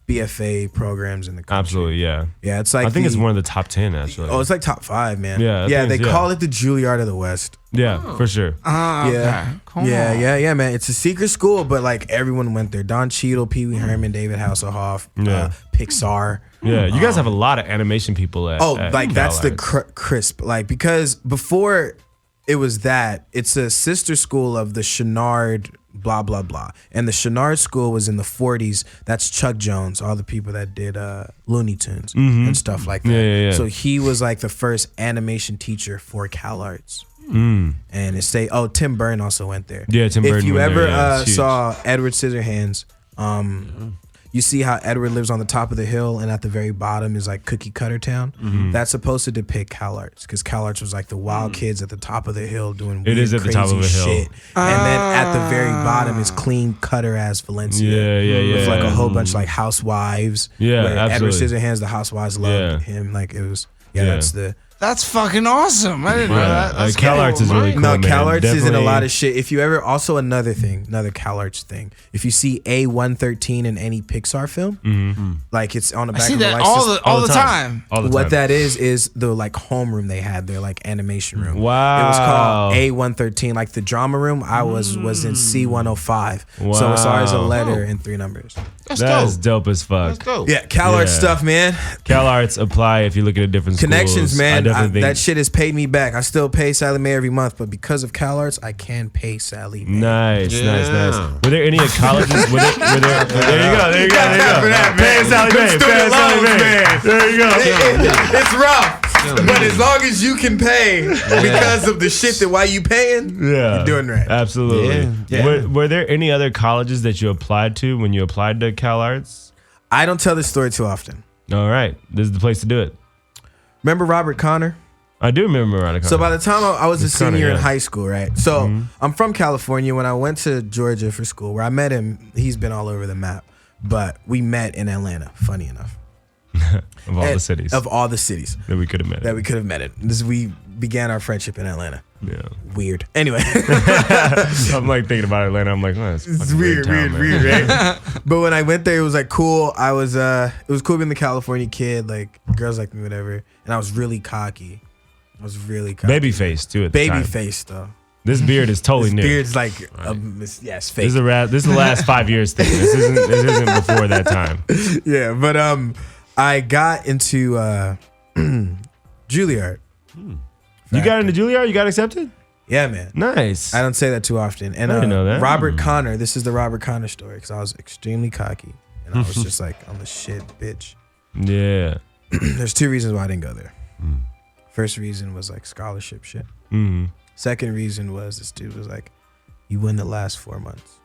BFA programs in the country. Absolutely, yeah. Yeah, it's like I think it's one of the top 10, actually. Oh, it's like top 5, man. Yeah, I yeah. think They it's- call it the Juilliard of the West. Yeah, for sure. Okay. Yeah, Cool. yeah, man. It's a secret school, but like everyone went there. Don Cheadle, Pee Wee Herman, David Hasselhoff, Yeah. Pixar. Yeah, you guys have a lot of animation people at Oh, at like that's the Cal Arts. crisp. Like because before it was that, it's a sister school of the Chenard blah blah blah, and the Chenard school was in the 40s. That's Chuck Jones, all the people that did Looney Tunes and stuff like that. Yeah. So he was like the first animation teacher for Cal Arts. Mm. And it say, Tim Burton also went there. Yeah, Tim If Burton you went ever there, yeah, it's huge. saw Edward Scissorhands, you see how Edward lives on the top of the hill, and at the very bottom is like Cookie Cutter Town. Mm-hmm. That's supposed to depict Cal Arts, because Cal Arts was like the wild kids at the top of the hill doing weird, is at the top crazy of a hill. shit. And then at the very bottom is clean cutter as Valencia. Yeah. With like a whole bunch of like housewives. Yeah, where absolutely. Edward Scissorhands, the housewives loved him. Like it was, that's the. That's fucking awesome. I didn't know that. That's Cal cool. Arts is really cool. No, Cal man. Arts is in a Definitely- lot of shit. If you ever, also another Cal Arts thing. If you see A113 in any Pixar film, like it's on the I back see of the that license. all the time. All the time. What that is the like homeroom they had, their like animation room. Wow. It was called A113, like the drama room. I was in C105. So it's always a Wow. letter and 3 numbers. That's dope as fuck. That's dope. Yeah, Cal Arts stuff, man. Cal Arts apply if you look at a different Connections, schools. man. I definitely think That shit has paid me back. I still pay Sally Mae every month, but because of Cal Arts, I can pay Sally Mae. Nice. Yeah. Were there any at colleges? There you go. For that, man. Pay Sally Mae. Them student loans, man. There you go. It's rough. But as long as you can pay because of the shit that why you paying, you're doing right. Absolutely. Yeah. Were there any other colleges that you applied to when you applied to Cal Arts? I don't tell this story too often. All right. This is the place to do it. Remember Robert Connor? I do remember Veronica. So by the time I was a senior in yeah. high school, right? So I'm from California. When I went to Georgia for school, where I met him, he's been all over the map. But we met in Atlanta, funny enough. Of all the cities. Of all the cities. That we could have met. We began our friendship in Atlanta. Yeah. Weird. Anyway. I'm like thinking about Atlanta. I'm like, oh, it's weird, town, weird, right? But when I went there, it was like cool. It was cool being the California kid, like girls like me, whatever. And I was really cocky. Baby face too at the time. Baby face though. This beard is totally new. Beard's like, it's fake. This is the last 5 years thing. This isn't before that time. Yeah, but I got into Juilliard. You got into Juilliard? You got accepted? Yeah, man. Nice. I don't say that too often. And I didn't know that. Robert Connor, this is the Robert Connor story, because I was extremely cocky. And I was just like, I'm the shit, bitch. Yeah. There's 2 reasons why I didn't go there. First reason was like scholarship shit. Second reason was this dude was like, you win the last 4 months.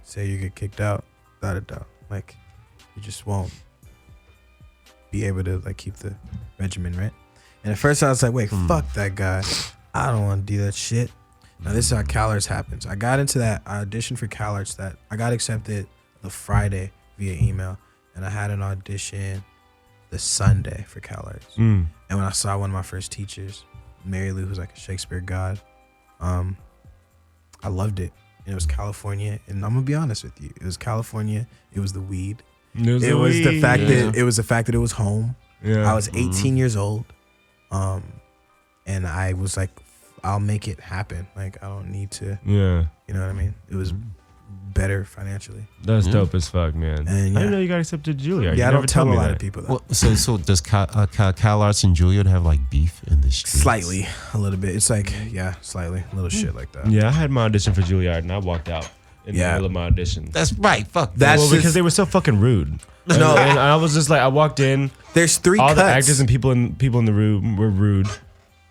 Say you get kicked out, da-da-da. Like, you just won't be able to like keep the regimen, right? And at first I was like, wait, fuck that guy. I don't want to do that shit. Now this is how Cal Arts happens. I got into that, I auditioned for Cal Arts that I got accepted the Friday via email. And I had an audition the Sunday for Cal Arts. And when I saw one of my first teachers, Mary Lou, who's like a Shakespeare god, I loved it. And it was California. And I'm gonna be honest with you. It was California. It was the weed. It was the fact that it was home. Yeah. I was 18 years old. And I was like, I'll make it happen. Like, I don't need to. Yeah. You know what I mean? It was better financially. That's dope as fuck, man. And I didn't know you got accepted to Juilliard. Yeah, I You don't never tell told a me lot that. of people that. Well, so does Cal Arts and Juilliard have like beef in the streets? Slightly, a little bit. It's like, yeah, slightly, a little shit like that. Yeah, I had my audition for Juilliard and I walked out in the middle of my audition. That's right. Fuck That's well, just- because they were so fucking rude. No. And I was just like, I walked in. There's 3 all cuts. the actors and people in the room were rude.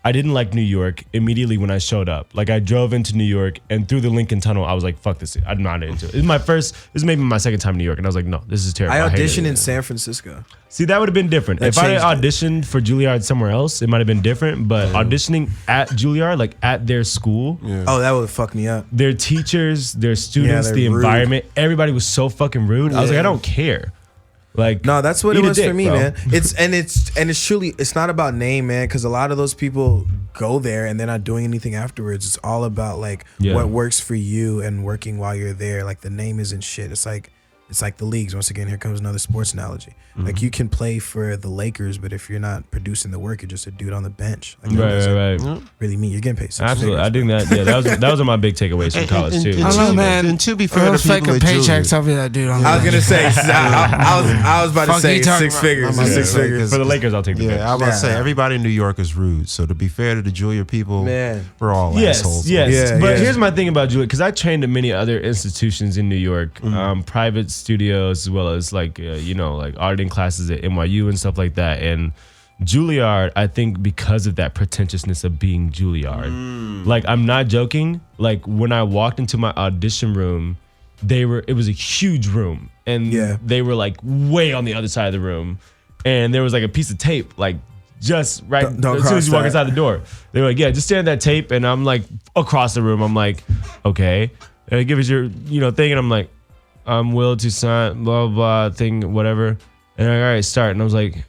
I didn't like New York immediately when I showed up. Like I drove into New York and through the Lincoln Tunnel, I was like, fuck this. I'm not into it. This is maybe my second time in New York. And I was like, no, this is terrible. I hate auditioned it. in San Francisco. See, that would have been different. That If I had changed it. auditioned for Juilliard somewhere else, it might have been different. But auditioning at Juilliard, like at their school, Oh, that would fuck me up. their teachers, their students, they're the rude. environment, everybody was so fucking rude. I was like, Yeah. I don't care. Like, No, that's what eat it a was dick, for me, bro. man. It's truly, it's not about name, man, because a lot of those people go there and they're not doing anything afterwards. It's all about like what works for you and working while you're there. Like the name isn't shit. It's like the leagues. Once again, here comes another sports analogy. Like you can play for the Lakers, but if you're not producing the work, you're just a dude on the bench. Like, that doesn't Right. really mean you're getting paid. Six Absolutely. figures. I think that those are my big takeaways from college too. I don't know, man. And to be fair, Those the people fucking at Juilliard, paychecks, I'll be that dude on I was gonna say, I was about to Fuck say you talking 6 about? figures. I'm about to 6 say, figures. For the Lakers, I'll take the Yeah, I was about to say Yeah. everybody in New York is rude. So to be fair to the Juilliard people, Man. we're all Yes, assholes. yes. Yeah, But yeah. here's my thing about Juilliard, because I trained at many other institutions in New York, private studios, as well as like like auditing classes at NYU and stuff like that. And Juilliard, I think, because of that pretentiousness of being Juilliard, like I'm not joking. Like when I walked into my audition room, it was a huge room, and they were like way on the other side of the room, and there was like a piece of tape like just right Don't as soon cross as you walk that. inside the door. They were like, yeah, just stand at that tape, and I'm like across the room. I'm like, okay, give us your thing, and I'm like, I'm will to sign blah blah thing whatever, and they're like, all right, start, and I was like,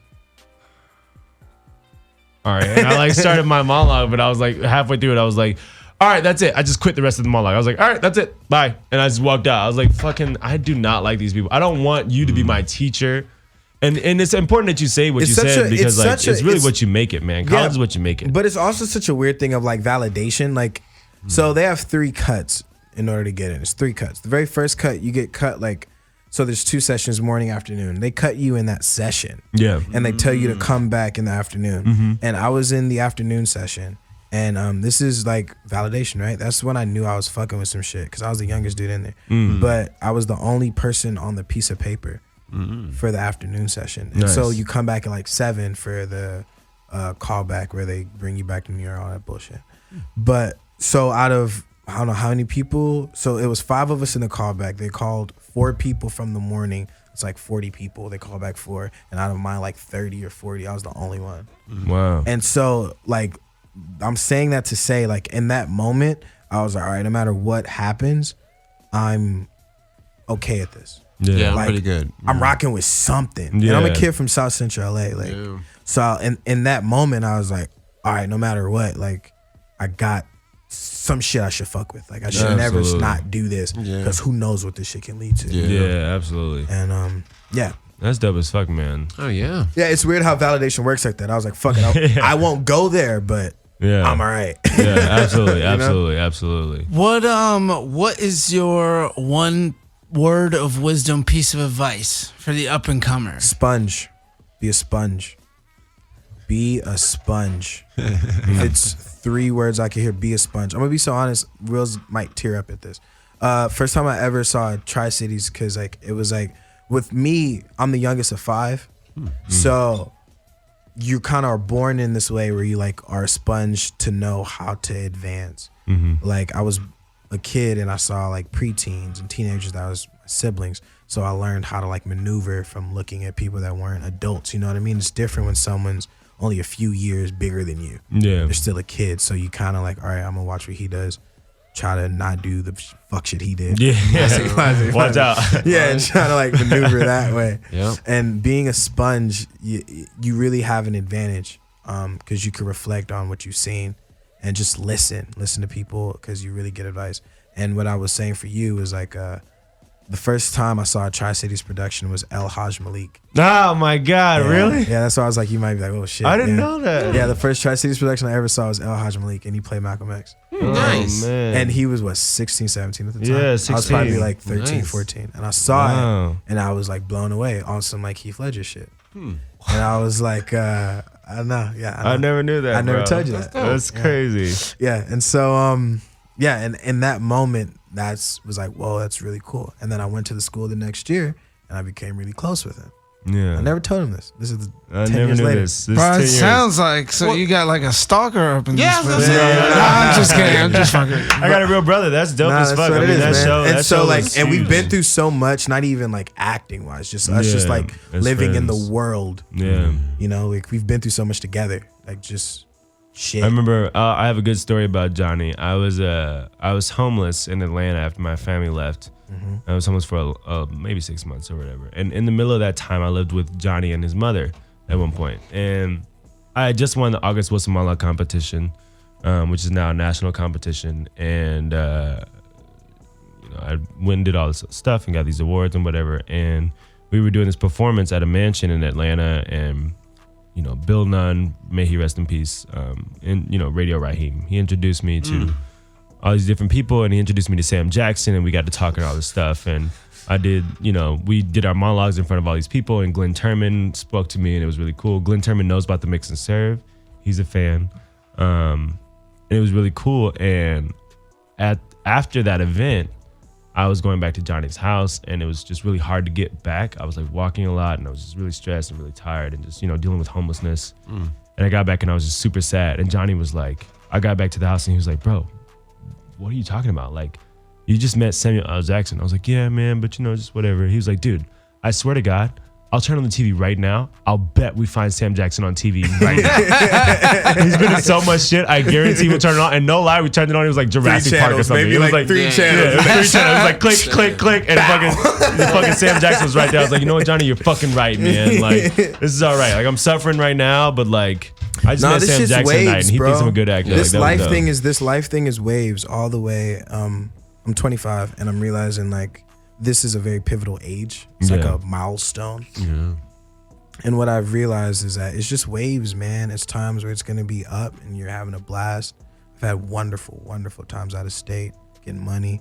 all right, and I like started my monologue, but I was like halfway through it, I was like, all right, that's it. I just quit the rest of the monologue. I was like, all right, that's it, bye, and I just walked out. I was like, fucking, I do not like these people. I don't want you to be my teacher. And it's important that you say what It's you such said a- because it's like such a- it's really it's- what you make it, man. College is what you make it. But it's also such a weird thing of like validation. Like, so they have 3 cuts in order to get in. It's 3 cuts. The very first cut, you get cut like, so there's 2 sessions, morning, afternoon. They cut you in that session. Yeah. And they tell you to come back in the afternoon. And I was in the afternoon session. And this is like validation, right? That's when I knew I was fucking with some shit because I was the youngest dude in there. But I was the only person on the piece of paper for the afternoon session. And so Nice. you come back at like 7 for the callback where they bring you back to New York, all that bullshit. But so out of I don't know how many people, so it was 5 of us in the callback. They called 4 people from the morning. It's like 40 people. They called back 4, and out of mine like 30 or 40, I was the only one. Wow. And so like I'm saying that to say like in that moment, I was like, all right, no matter what happens, I'm okay at this. Yeah, I'm Like, pretty good. I'm rocking with something. Yeah. And I'm a kid from South Central LA. Like, so in that moment, I was like, all right, no matter what, like, I got some shit I should fuck with. Like, I should never not do this because who knows what this shit can lead to. Yeah, absolutely. And yeah. That's dope as fuck, man. Oh yeah. Yeah, it's weird how validation works like that. I was like, fuck it, I won't go there, but I'm all right. Yeah, absolutely, absolutely. What is your one word of wisdom, piece of advice for the up and comer? Sponge. Be a sponge. Be a sponge. If it's 3 words I can hear, be a sponge. I'm gonna be so honest, Wills might tear up at this. First time I ever saw Tri-Cities, because like it was like with me, I'm the youngest of 5. So you kind of are born in this way where you like are a sponge to know how to advance. Like I was a kid and I saw like preteens and teenagers that was my siblings. So I learned how to like maneuver from looking at people that weren't adults. You know what I mean? It's different when someone's only a few years bigger than you. Yeah. They're still a kid. So you kind of like, all right, I'm gonna watch what he does. Try to not do the fuck shit he did. Yeah. Classic. Watch out. Yeah, and try to like maneuver that way. Yep. And being a sponge, you really have an advantage because you can reflect on what you've seen and just listen to people because you really get advice. And what I was saying for you is like the first time I saw a Tri-Cities production was El Haj Malik. Oh my God, really? Yeah, that's why I was like, you might be like, oh shit. I didn't know that. Yeah, the first Tri-Cities production I ever saw was El Haj Malik, and he played Malcolm X. Nice. Oh, man. And he was, what, 16, 17 at the time? Yeah, I was 16. probably like 13, Nice. 14. And I saw Wow. it, and I was like blown away on some like Heath Ledger shit. And I was like, I don't know. Yeah, I never knew that. I never bro. told you that. That's crazy. Yeah, and so yeah, and in that moment, was like, whoa, that's really cool. And then I went to the school the next year, and I became really close with him. Yeah. I never told him this. This is I 10 never years knew later. this. This Bro, 10 it years. sounds like you got like a stalker up in this. Yeah, place. that's I'm just kidding. I'm just fucking. I got a real brother. That's dope Nah, as that's fuck. what I it mean, is, that man. show. And that so show like, was and we've huge. been through so much, not even like acting wise, just us, just Yeah, like as living in friends. the world. Yeah. You know, like we've been through so much together, like just shit. I remember I have a good story about Johnny. I was homeless in Atlanta after my family left. I was homeless for maybe 6 months or whatever. And in the middle of that time, I lived with Johnny and his mother at one point. And I had just won the August Wilson Monologue competition, which is now a national competition. And I went and did all this stuff and got these awards and whatever. And we were doing this performance at a mansion in Atlanta, and Bill Nunn, may he rest in peace, and Radio Raheem, he introduced me to all these different people, and he introduced me to Sam Jackson, and we got to talking all this stuff. And I did, we did our monologues in front of all these people, and Glenn Turman spoke to me, and it was really cool. Glenn Turman knows about the Mix and Serve. He's a fan. And it was really cool. And after that event, I was going back to Johnny's house, and it was just really hard to get back. I was like walking a lot, and I was just really stressed and really tired, and just dealing with homelessness. And I got back, and I was just super sad. And Johnny was like, I got back to the house, and he was like, bro, what are you talking about? Like, you just met Samuel L. Jackson. I was like, yeah, man, but just whatever. He was like, dude, I swear to God, I'll turn on the TV right now. I'll bet we find Sam Jackson on TV right now. He's been in so much shit. I guarantee we'll turn it on. And no lie, we turned it on. It was like Jurassic Park or something. Maybe it was like 3 channels. Yeah, it was like 3 channels. It was like click, click, click. And fucking Sam Jackson was right there. I was like, you know what, Johnny, you're fucking right, man. Like, this is all right. Like, I'm suffering right now, but like, I just met this Sam shit's Jackson waves, tonight, and he bro. thinks I'm a good actor. This Like, that was life thing is waves all the way. I'm 25, and I'm realizing like this is a very pivotal age. It's like Yeah. a milestone. Yeah. And what I've realized is that it's just waves, man. It's times where it's gonna be up and you're having a blast. I've had wonderful, wonderful times out of state, getting money,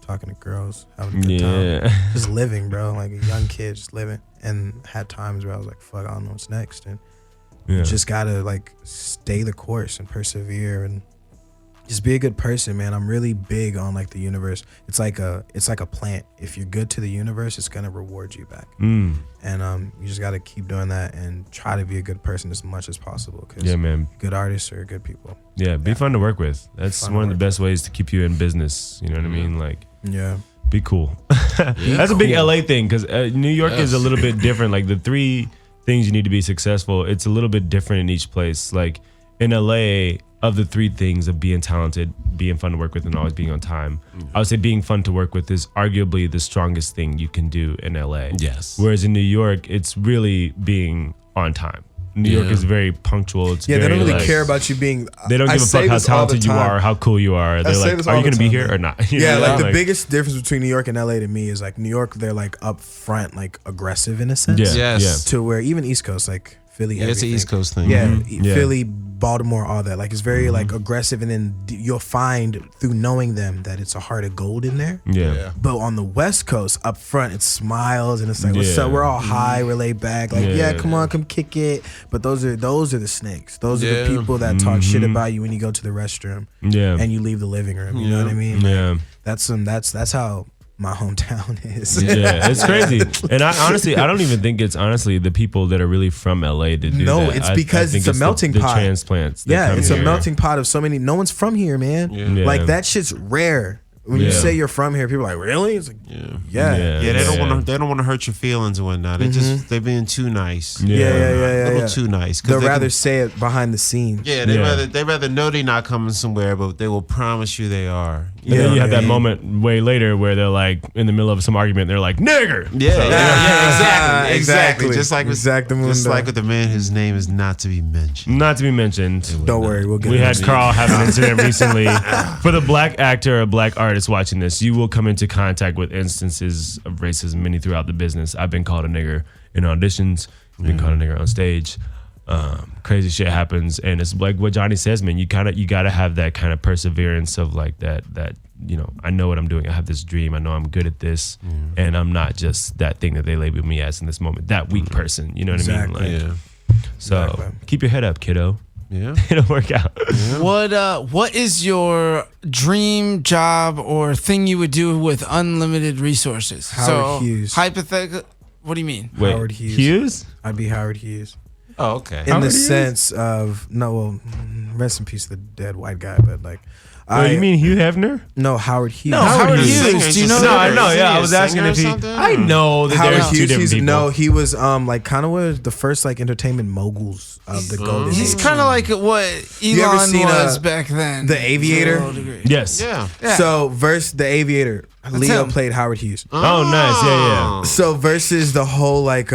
talking to girls, having a good time. Just living, bro. Like a young kid, just living. And had times where I was like, fuck, I don't know what's next. And you just gotta like stay the course and persevere and just be a good person, man. I'm really big on like the universe. It's like a plant. If you're good to the universe, it's gonna reward you back. And you just gotta keep doing that and try to be a good person as much as possible. Cause Yeah, man. good artists are good people. Yeah, be fun to work with. That's Fun to one of the work best ways to keep you in business. You know what I mean? Like, Yeah. be cool. That's a big LA thing because New York is a little bit different. Like the 3 things you need to be successful, it's a little bit different in each place. Like in LA, of the 3 things of being talented, being fun to work with, and always being on time, I would say being fun to work with is arguably the strongest thing you can do in LA. Yes. Whereas in New York, it's really being on time. New York is very punctual. It's Yeah, they very, don't really like, care about you being. They don't I give a say fuck how this all the talented you time. are, how cool you are. They're say like, this are all you the going to be time, here man. or not? You Yeah, know? like the biggest difference between New York and LA to me is like New York, they're like up front, like aggressive in a sense. Yeah, Yes. To where even East Coast, like Philly, Yeah, it's an everything. East Coast thing. Yeah, Yeah. Philly, Baltimore, all that. Like it's very like aggressive, and then you'll find through knowing them that it's a heart of gold in there. Yeah. But on the West Coast, up front, it smiles and it's like, "What's Yeah. up? We're all high, we're laid back. Like, Yeah. come on, come kick it." But those are the snakes. Those are Yeah. the people that talk shit about you when you go to the restroom Yeah. and you leave the living room. You know what I mean? Yeah. That's how my hometown is. Yeah, it's crazy. And I honestly, I don't even think it's honestly the people that are really from LA to do No, that. it's I because think it's a melting the pot. transplants. that Yeah, come it's here. a melting pot of so many. No one's from here, man. Yeah. Like that shit's rare. When you Yeah. say you're from here, people are like, really? It's like, yeah. Yeah. Yeah, they don't Yeah. want to. They don't want to hurt your feelings and whatnot. They just they're being too nice. Yeah. A little yeah. too nice. 'Cause They'll they rather can- say it behind the scenes. Yeah, Yeah. they rather know they're not coming somewhere, but they will promise you they are. And then you have that Yeah. moment way later where they're like in the middle of some argument, they're like, nigger. Yeah, So, exactly. exactly. Just like with Exactamundo. just like with the man whose name is not to be mentioned. Not to be mentioned. Don't worry, we'll get We into had it. Carl have an incident recently. For the black actor or black artist watching this, you will come into contact with instances of racism many throughout the business. I've been called a nigger in auditions. I've been called a nigger on stage. Crazy shit happens, and it's like what Johnny says, man. You gotta have that kind of perseverance of like that. You know, I know what I'm doing. I have this dream. I know I'm good at this, and I'm not just that thing that they label me as in this moment. That weak person. You know what I mean? Exactly. Like, Yeah, so Exactly. keep your head up, kiddo. yeah. It'll work out. What is your dream job or thing you would do with unlimited resources? Howard Hughes. Hypothetical. What do you mean? Wait, Howard Hughes. Hughes? I'd be Howard Hughes. Oh, okay. In Howard the Hughes? sense of, no, well, rest in peace to the dead white guy, but like, Oh, you mean Hugh Hefner? no, Howard Hughes. No, Howard Hughes. Hughes. Do you know No, that? I know. Isn't Yeah, he I a was asking singer if he. or something? I know that Howard there's two Hughes, different people. no, he was like kind of was the first like entertainment moguls of the golden He's age. kind of like what You ever Elon seen, was back then. The Aviator? To a little degree. Yes. Yeah. Yeah. So versus the Aviator, Leo him. played Howard Hughes. Oh, nice. Yeah, yeah. So versus the whole like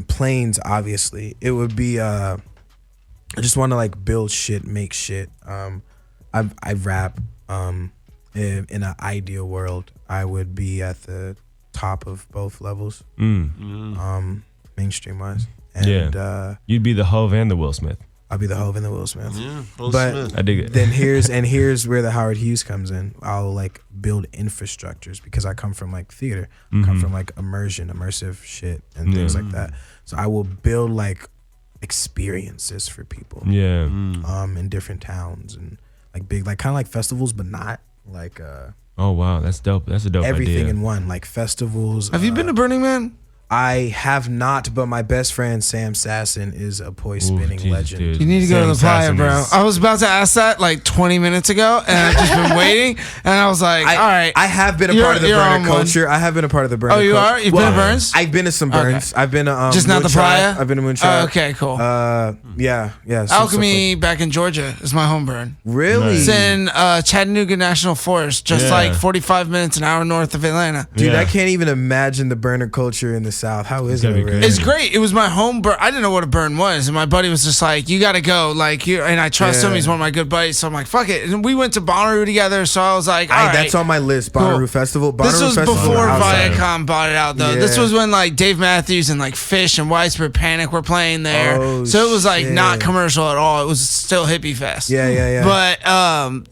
planes, obviously it would be I just want to like build shit, make shit. I rap. In an ideal world, I would be at the top of both levels, mainstream wise. And You'd be the Hove and the Will Smith. I'll be the Hove and the Will Smith. Yeah, Will But Smith. I dig it. then here's where the Howard Hughes comes in. I'll like build infrastructures because I come from like theater, come from like immersive shit and things like that. So I will build like experiences for people, Yeah. in different towns and like big, like kind of like festivals, but not like Oh, wow. That's dope. That's a dope everything idea. in one, like festivals. Have you been to Burning Man? I have not, but my best friend Sam Sasson is a poi spinning Jesus, legend. dude. You need to go to the Sam playa, Sasson bro. is- I was about to ask that like 20 minutes ago, and I've just been waiting. And I was like, all right. I have been a You're- part of the you're burner on one. culture. I have been a part of the burner. Oh, you are? You've been to Burns? I've been to some Burns. I've been to Just not the Moonshine. playa? I've been to Moonshine. Oh, okay, cool. Yeah. So Alchemy back in Georgia is my home burn. really? It's in Chattanooga National Forest, just Yeah. like 45 minutes, an hour north of Atlanta. Dude, Yeah. I can't even imagine the burner culture in the South. How is it gotta be over crazy. there? It's great. It was my home burn. I didn't know what a burn was, and my buddy was just like, "You got to go." Like, and I trust him. Yeah. He's one of my good buddies, so I'm like, "Fuck it." And we went to Bonnaroo together, so I was like, "All right." That's on my list. Bonnaroo Cool. Festival. This Bonnaroo was Festival before outside. Viacom bought it out, though. This Yeah. was when like Dave Matthews and like Fish and Widespread Panic were playing there, Oh, so it was like shit. not commercial at all. It was still hippie fest. Yeah. But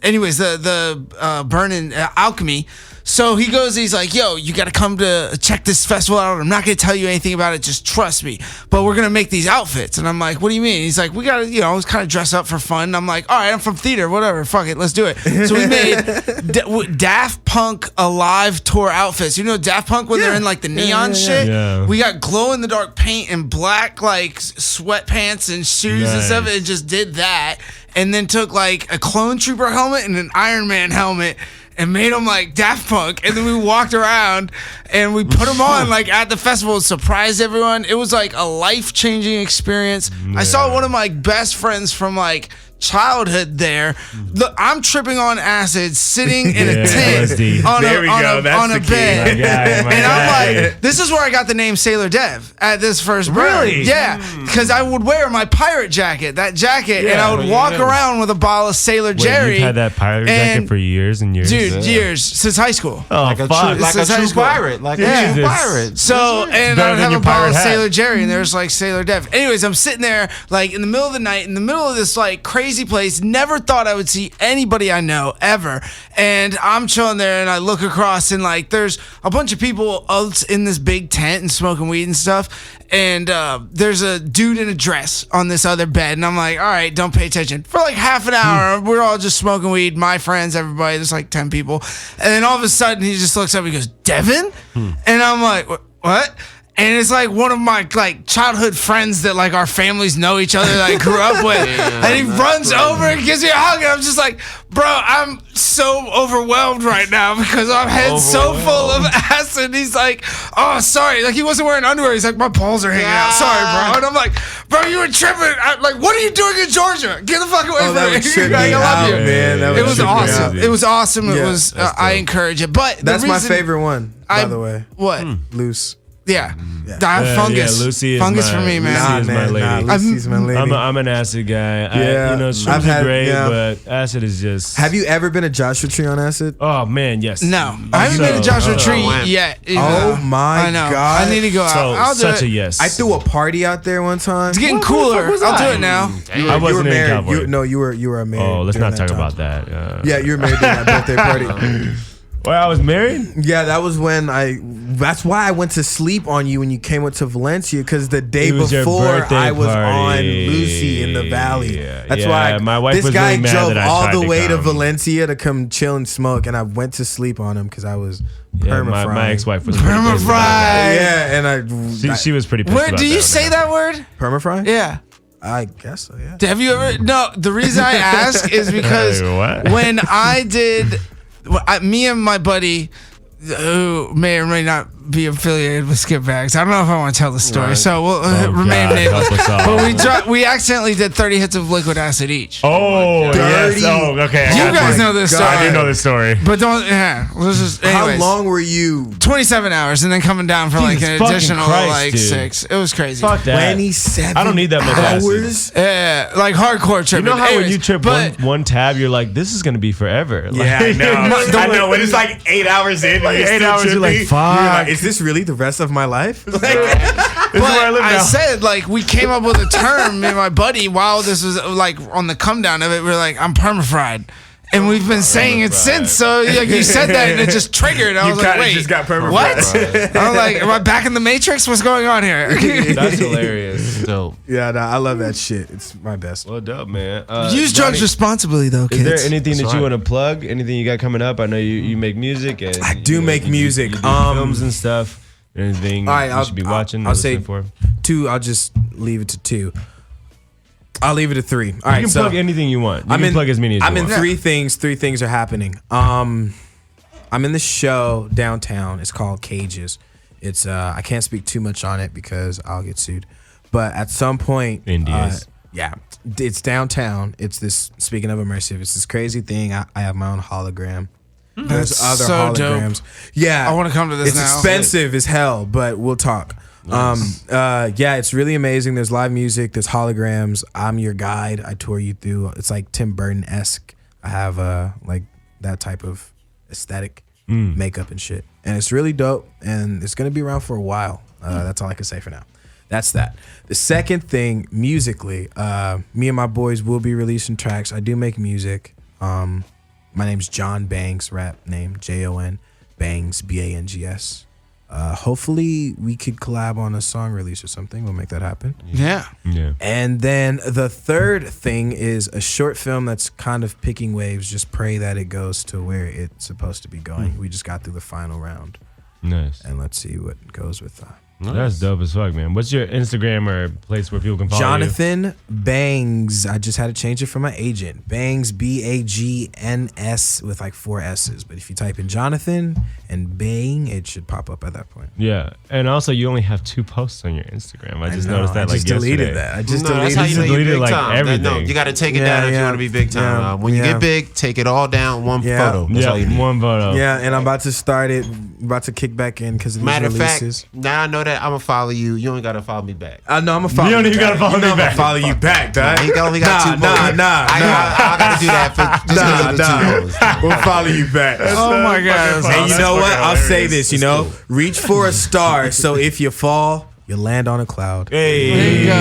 anyways, the burn in Alchemy. So he goes, he's like, yo, you got to come to check this festival out. I'm not going to tell you anything about it. Just trust me. But we're going to make these outfits. And I'm like, what do you mean? He's like, we got to, kind of dress up for fun. And I'm like, all right, I'm from theater, whatever. Fuck it. Let's do it. So we made Daft Punk Alive tour outfits. You know Daft Punk when they're in like the neon shit? Yeah. We got glow in the dark paint and black like sweatpants and shoes and stuff, and just did that. And then took like a Clone Trooper helmet and an Iron Man helmet and made them like Daft Punk. And then we walked around and we put them on like at the festival, surprised everyone. It was like a life-changing experience. I saw one of my best friends from like childhood there. Look, I'm tripping on acid, sitting in a tent on a bed. And I'm like, this is where I got the name Sailor Dev at this first burn. Really? Yeah, because I would wear my pirate jacket, and I would walk around with a bottle of Sailor Jerry. You've had that pirate jacket for years and years. Dude, years since high school. Oh, like a fuck. true pirate. Like a true pirate. So, and I would have a bottle of Sailor Jerry, and there's like Sailor Dev. Anyways, I'm sitting there like in the middle of the night, in the middle of this like crazy place. Never thought I would see anybody I know ever. And I'm chilling there, and I look across, and like there's a bunch of people out in this big tent and smoking weed and stuff. And there's a dude in a dress on this other bed, and I'm like, all right, don't pay attention. For like half an hour, we're all just smoking weed, my friends, everybody. There's like 10 people. And then all of a sudden, he just looks up and he goes, Devin? And I'm like, what? And it's like one of my like childhood friends that like our families know each other that I grew up with. And he runs over and gives me a hug. And I'm just like, bro, I'm so overwhelmed right now because my head's so full of acid. He's like, oh, sorry. Like he wasn't wearing underwear. He's like, my balls are hanging out. Sorry, bro. And I'm like, bro, you were tripping. Like, what are you doing in Georgia? Get the fuck away from me. I love you. Man, it was awesome. It was awesome. Yeah, It was, I encourage it. But that's my favorite one, by the way. What? Loose. Yeah. Fungus. Yeah, Lucy Fungus is for me, Lucy man. is my lady. Lucy's my lady. I'm an acid guy. Yeah. Shrooms are great, but acid is just. Have you ever been a Joshua Tree on acid? Oh man, yes. No, I haven't been to Joshua Tree yet. Oh my God! I need to go out. I'll do such it. a yes. I threw a party out there one time. It's getting cooler. I'll do it now. I wasn't in Cowboy. You were married. Oh, let's not talk time. about that. Yeah, you were married during that birthday party. Well, I was married? Yeah, that was when that's why I went to sleep on you when you came up to Valencia, because the day before I was on Lucy in the valley. That's why my wife this was guy really mad drove that I all tried the to way to come. Valencia to come chill and smoke, and I went to sleep on him because I was perma-fried. My ex-wife was perma-fried. Yeah, and she was pretty pissed about Do you that. say that word? Perma-fried? Yeah. I guess so, yeah. Have you ever? No, the reason I ask is because What? when I did, me and my buddy, who may or may not be affiliated with Skitbags. I don't know if I want to tell the story, so we'll remain nameless. But we accidentally did 30 hits of liquid acid each. Oh, yes. Oh, okay. You guys know this story. I do know this story. But don't, let's just, anyways. How long were you? 27 hours, and then coming down for like an additional dude. 6. It was crazy. Fuck that. 27 I don't need that much hours? Yeah, like hardcore tripping. You know how Anyways, when you trip one tab, you're like, this is going to be forever. Like, Yeah, I know. I know. When it's like 8 hours in, Like 8 hours, you're like, fuck. Is this really the rest of my life? But I said, like, we came up with a term, me and my buddy, while this was like on the come down of it, we were like, I'm perma-fried. And we've been saying it since. So like, you said that and it just triggered. I was like, wait, just got perma-fried. what? I was like, am I back in the Matrix? What's going on here? That's hilarious. Dope. Yeah, no, I love that shit. It's my best. Well, dope, man. Use drugs responsibly, though, kids. Is there anything that you want to plug? Anything you got coming up? I know you make music. And I do make music. You do films and stuff. Anything all right, you should be watching? I'll say for? 2. I'll just leave it to 2. I'll leave it to 3. All right, you can plug anything you want. You I'm can in, plug as many as you want. I'm in 3 things. 3 things are happening. I'm in the show downtown. It's called Cages. It's I can't speak too much on it because I'll get sued. But at some point, yeah, it's downtown. It's this. Speaking of immersive, it's this crazy thing. I have my own hologram. There's other so holograms. Dope. Yeah, I want to come to this it's now. expensive as hell, but we'll talk. Nice. Yeah, it's really amazing. There's live music. There's holograms. I'm your guide. I tour you through. It's like Tim Burton-esque. I have like that type of aesthetic, makeup and shit, and it's really dope. And it's gonna be around for a while. That's all I can say for now. That's that. The second thing, musically, me and my boys will be releasing tracks. I do make music. My name's John Bangz, rap name, Jon. Bangz, Bangs. Hopefully we could collab on a song release or something. We'll make that happen. Yeah. And then the third thing is a short film that's kind of picking waves. Just pray that it goes to where it's supposed to be going. We just got through the final round. Nice. And let's see what goes with that. Nice. That's dope as fuck, man. What's your Instagram or place where people can follow Jonathan Bangz. I just had to change it for my agent. Bangz, Bagns with like 4 S's. But if you type in Jonathan and Bang, it should pop up at that point. Yeah. And also, you only have 2 posts on your Instagram. I just noticed that I just deleted yesterday. that. I just That's how you know you're big like time. everything. No, you got to take it down if you want to be big time. When you get big, take it all down, one photo. That's all you need. One photo. Yeah, and I'm about to start it, about to kick back in because of these Matter of releases. fact, now I know that I'm going to follow you. You only got to follow me back. I know I'm going to follow you. You don't even got to follow me back. I'm going to follow you back, dog. He only got 2 more. I got to do that for just 2 We'll follow you back. Oh my God. And you know what? I'll say this, reach for a star so if you fall, you land on a cloud. Hey. There you go.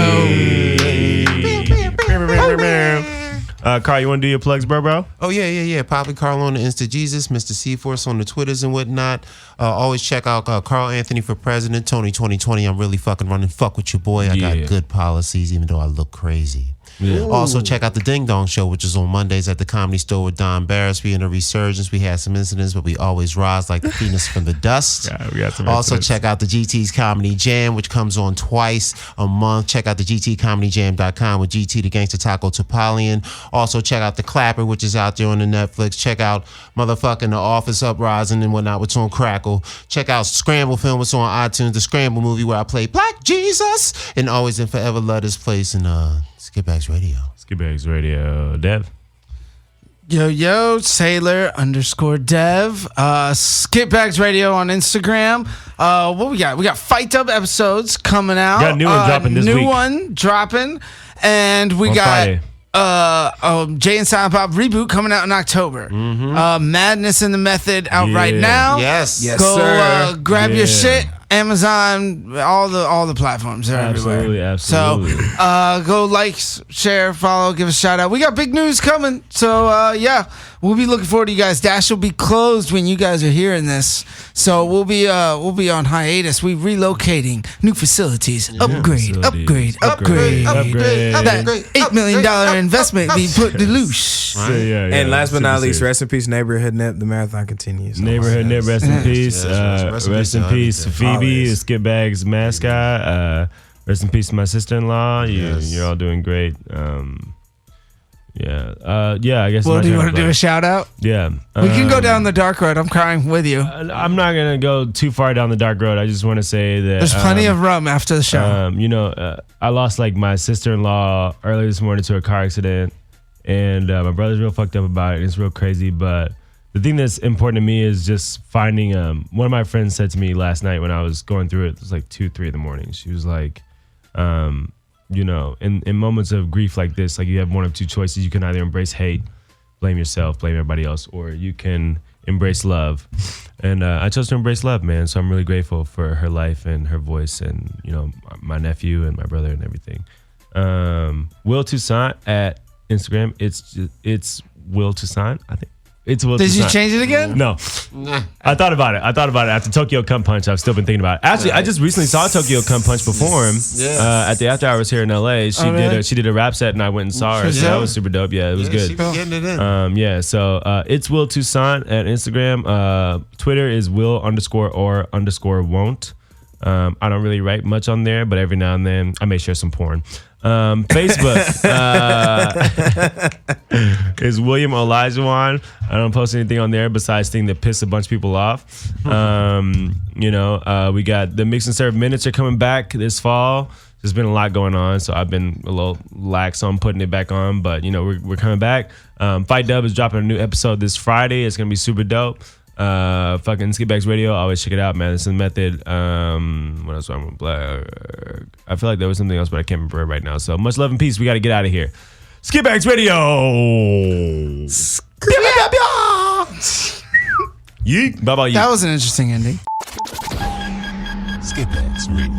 Carl, you want to do your plugs, bro? Oh, yeah. Poppy Carl on the Insta Jesus, Mr. C-Force on the Twitters and whatnot. Always check out Carl Anthony for President, Tony 2020. I'm really fucking running. Fuck with your boy. I got good policies, even though I look crazy. Yeah. Also, check out the Ding Dong Show, which is on Mondays at the Comedy Store with Don Barris. We in a resurgence. We had some incidents, but we always rise like the phoenix from the dust. Yeah, we got some also, incidents. check out the GT's Comedy Jam, which comes on twice a month. Check out the GTComedyJam.com with GT the Gangster Taco Topolian. Also, check out The Clapper, which is out there on the Netflix. Check out motherfucking The Office Uprising and whatnot, which on Crackle. Check out Scramble Film, which on iTunes. The Scramble movie where I play Black Jesus. And always and forever love this place in Skitbags Radio. Skitbags Radio. Dev. Yo, Sailor_Dev. Skitbags Radio on Instagram. What we got? We got Fight Dub episodes coming out. Got a new one dropping this week. New one dropping. And we got Jay and Silent Bob reboot coming out in October. Madness in the Method out right now. Yes. Go sir. Grab your shit. Amazon, all the platforms are everywhere. Absolutely. So go like, share, follow, give a shout out. We got big news coming. So yeah, we'll be looking forward to you guys. Dash will be closed when you guys are hearing this. So we'll be on hiatus. We relocating, new facilities, upgrade. That $8 million investment be put to loose. And last but not least, rest in peace, Neighborhood Nip. The marathon continues. Neighborhood Nip, rest in peace. Rest in peace, Phoebe, the Skitbags mascot. Rest in peace to my sister-in-law. You're all doing great. I guess. Well, do you want to do a shout out? Yeah. We can go down the dark road. I'm crying with you. I'm not going to go too far down the dark road. I just want to say that there's plenty of rum after the show. I lost like my sister-in-law earlier this morning to a car accident, and my brother's real fucked up about it. It's real crazy, but the thing that's important to me is just finding. One of my friends said to me last night when I was going through it was like 2-3 in the morning. She was like, in moments of grief like this, like you have one of 2 choices. You can either embrace hate, blame yourself, blame everybody else, or you can embrace love. And I chose to embrace love, man. So I'm really grateful for her life and her voice, and my nephew and my brother and everything. Will Toussaint at Instagram. It's Will Toussaint, I think. It's Will Did Toussaint. you change it again? No. I thought about it. After Tokyo Cum Punch. I've still been thinking about it. Actually, I just recently saw Tokyo Cum Punch perform at the After Hours here in LA. She did a rap set and I went and saw her. So that was super dope. Yeah, it was good. She been getting it in. So it's Will Toussaint at Instagram. Twitter is Will_or_won't. I don't really write much on there, but every now and then I may share some porn. Facebook is William Olajuwon. I don't post anything on there besides things that piss a bunch of people off. We got the Mix and Serve Minutes are coming back this fall. There's been a lot going on, so I've been a little lax on putting it back on, but we're coming back. Fight Dub is dropping a new episode this Friday. It's gonna be super dope. Fucking Skitbags Radio, always check it out, man. It's the method. What else I'm gonna plug? I feel like there was something else, but I can't remember it right now. So much love and peace. We got to get out of here. Skitbags Radio. Yeet. Bye bye. That was an interesting ending. Skitbags Radio.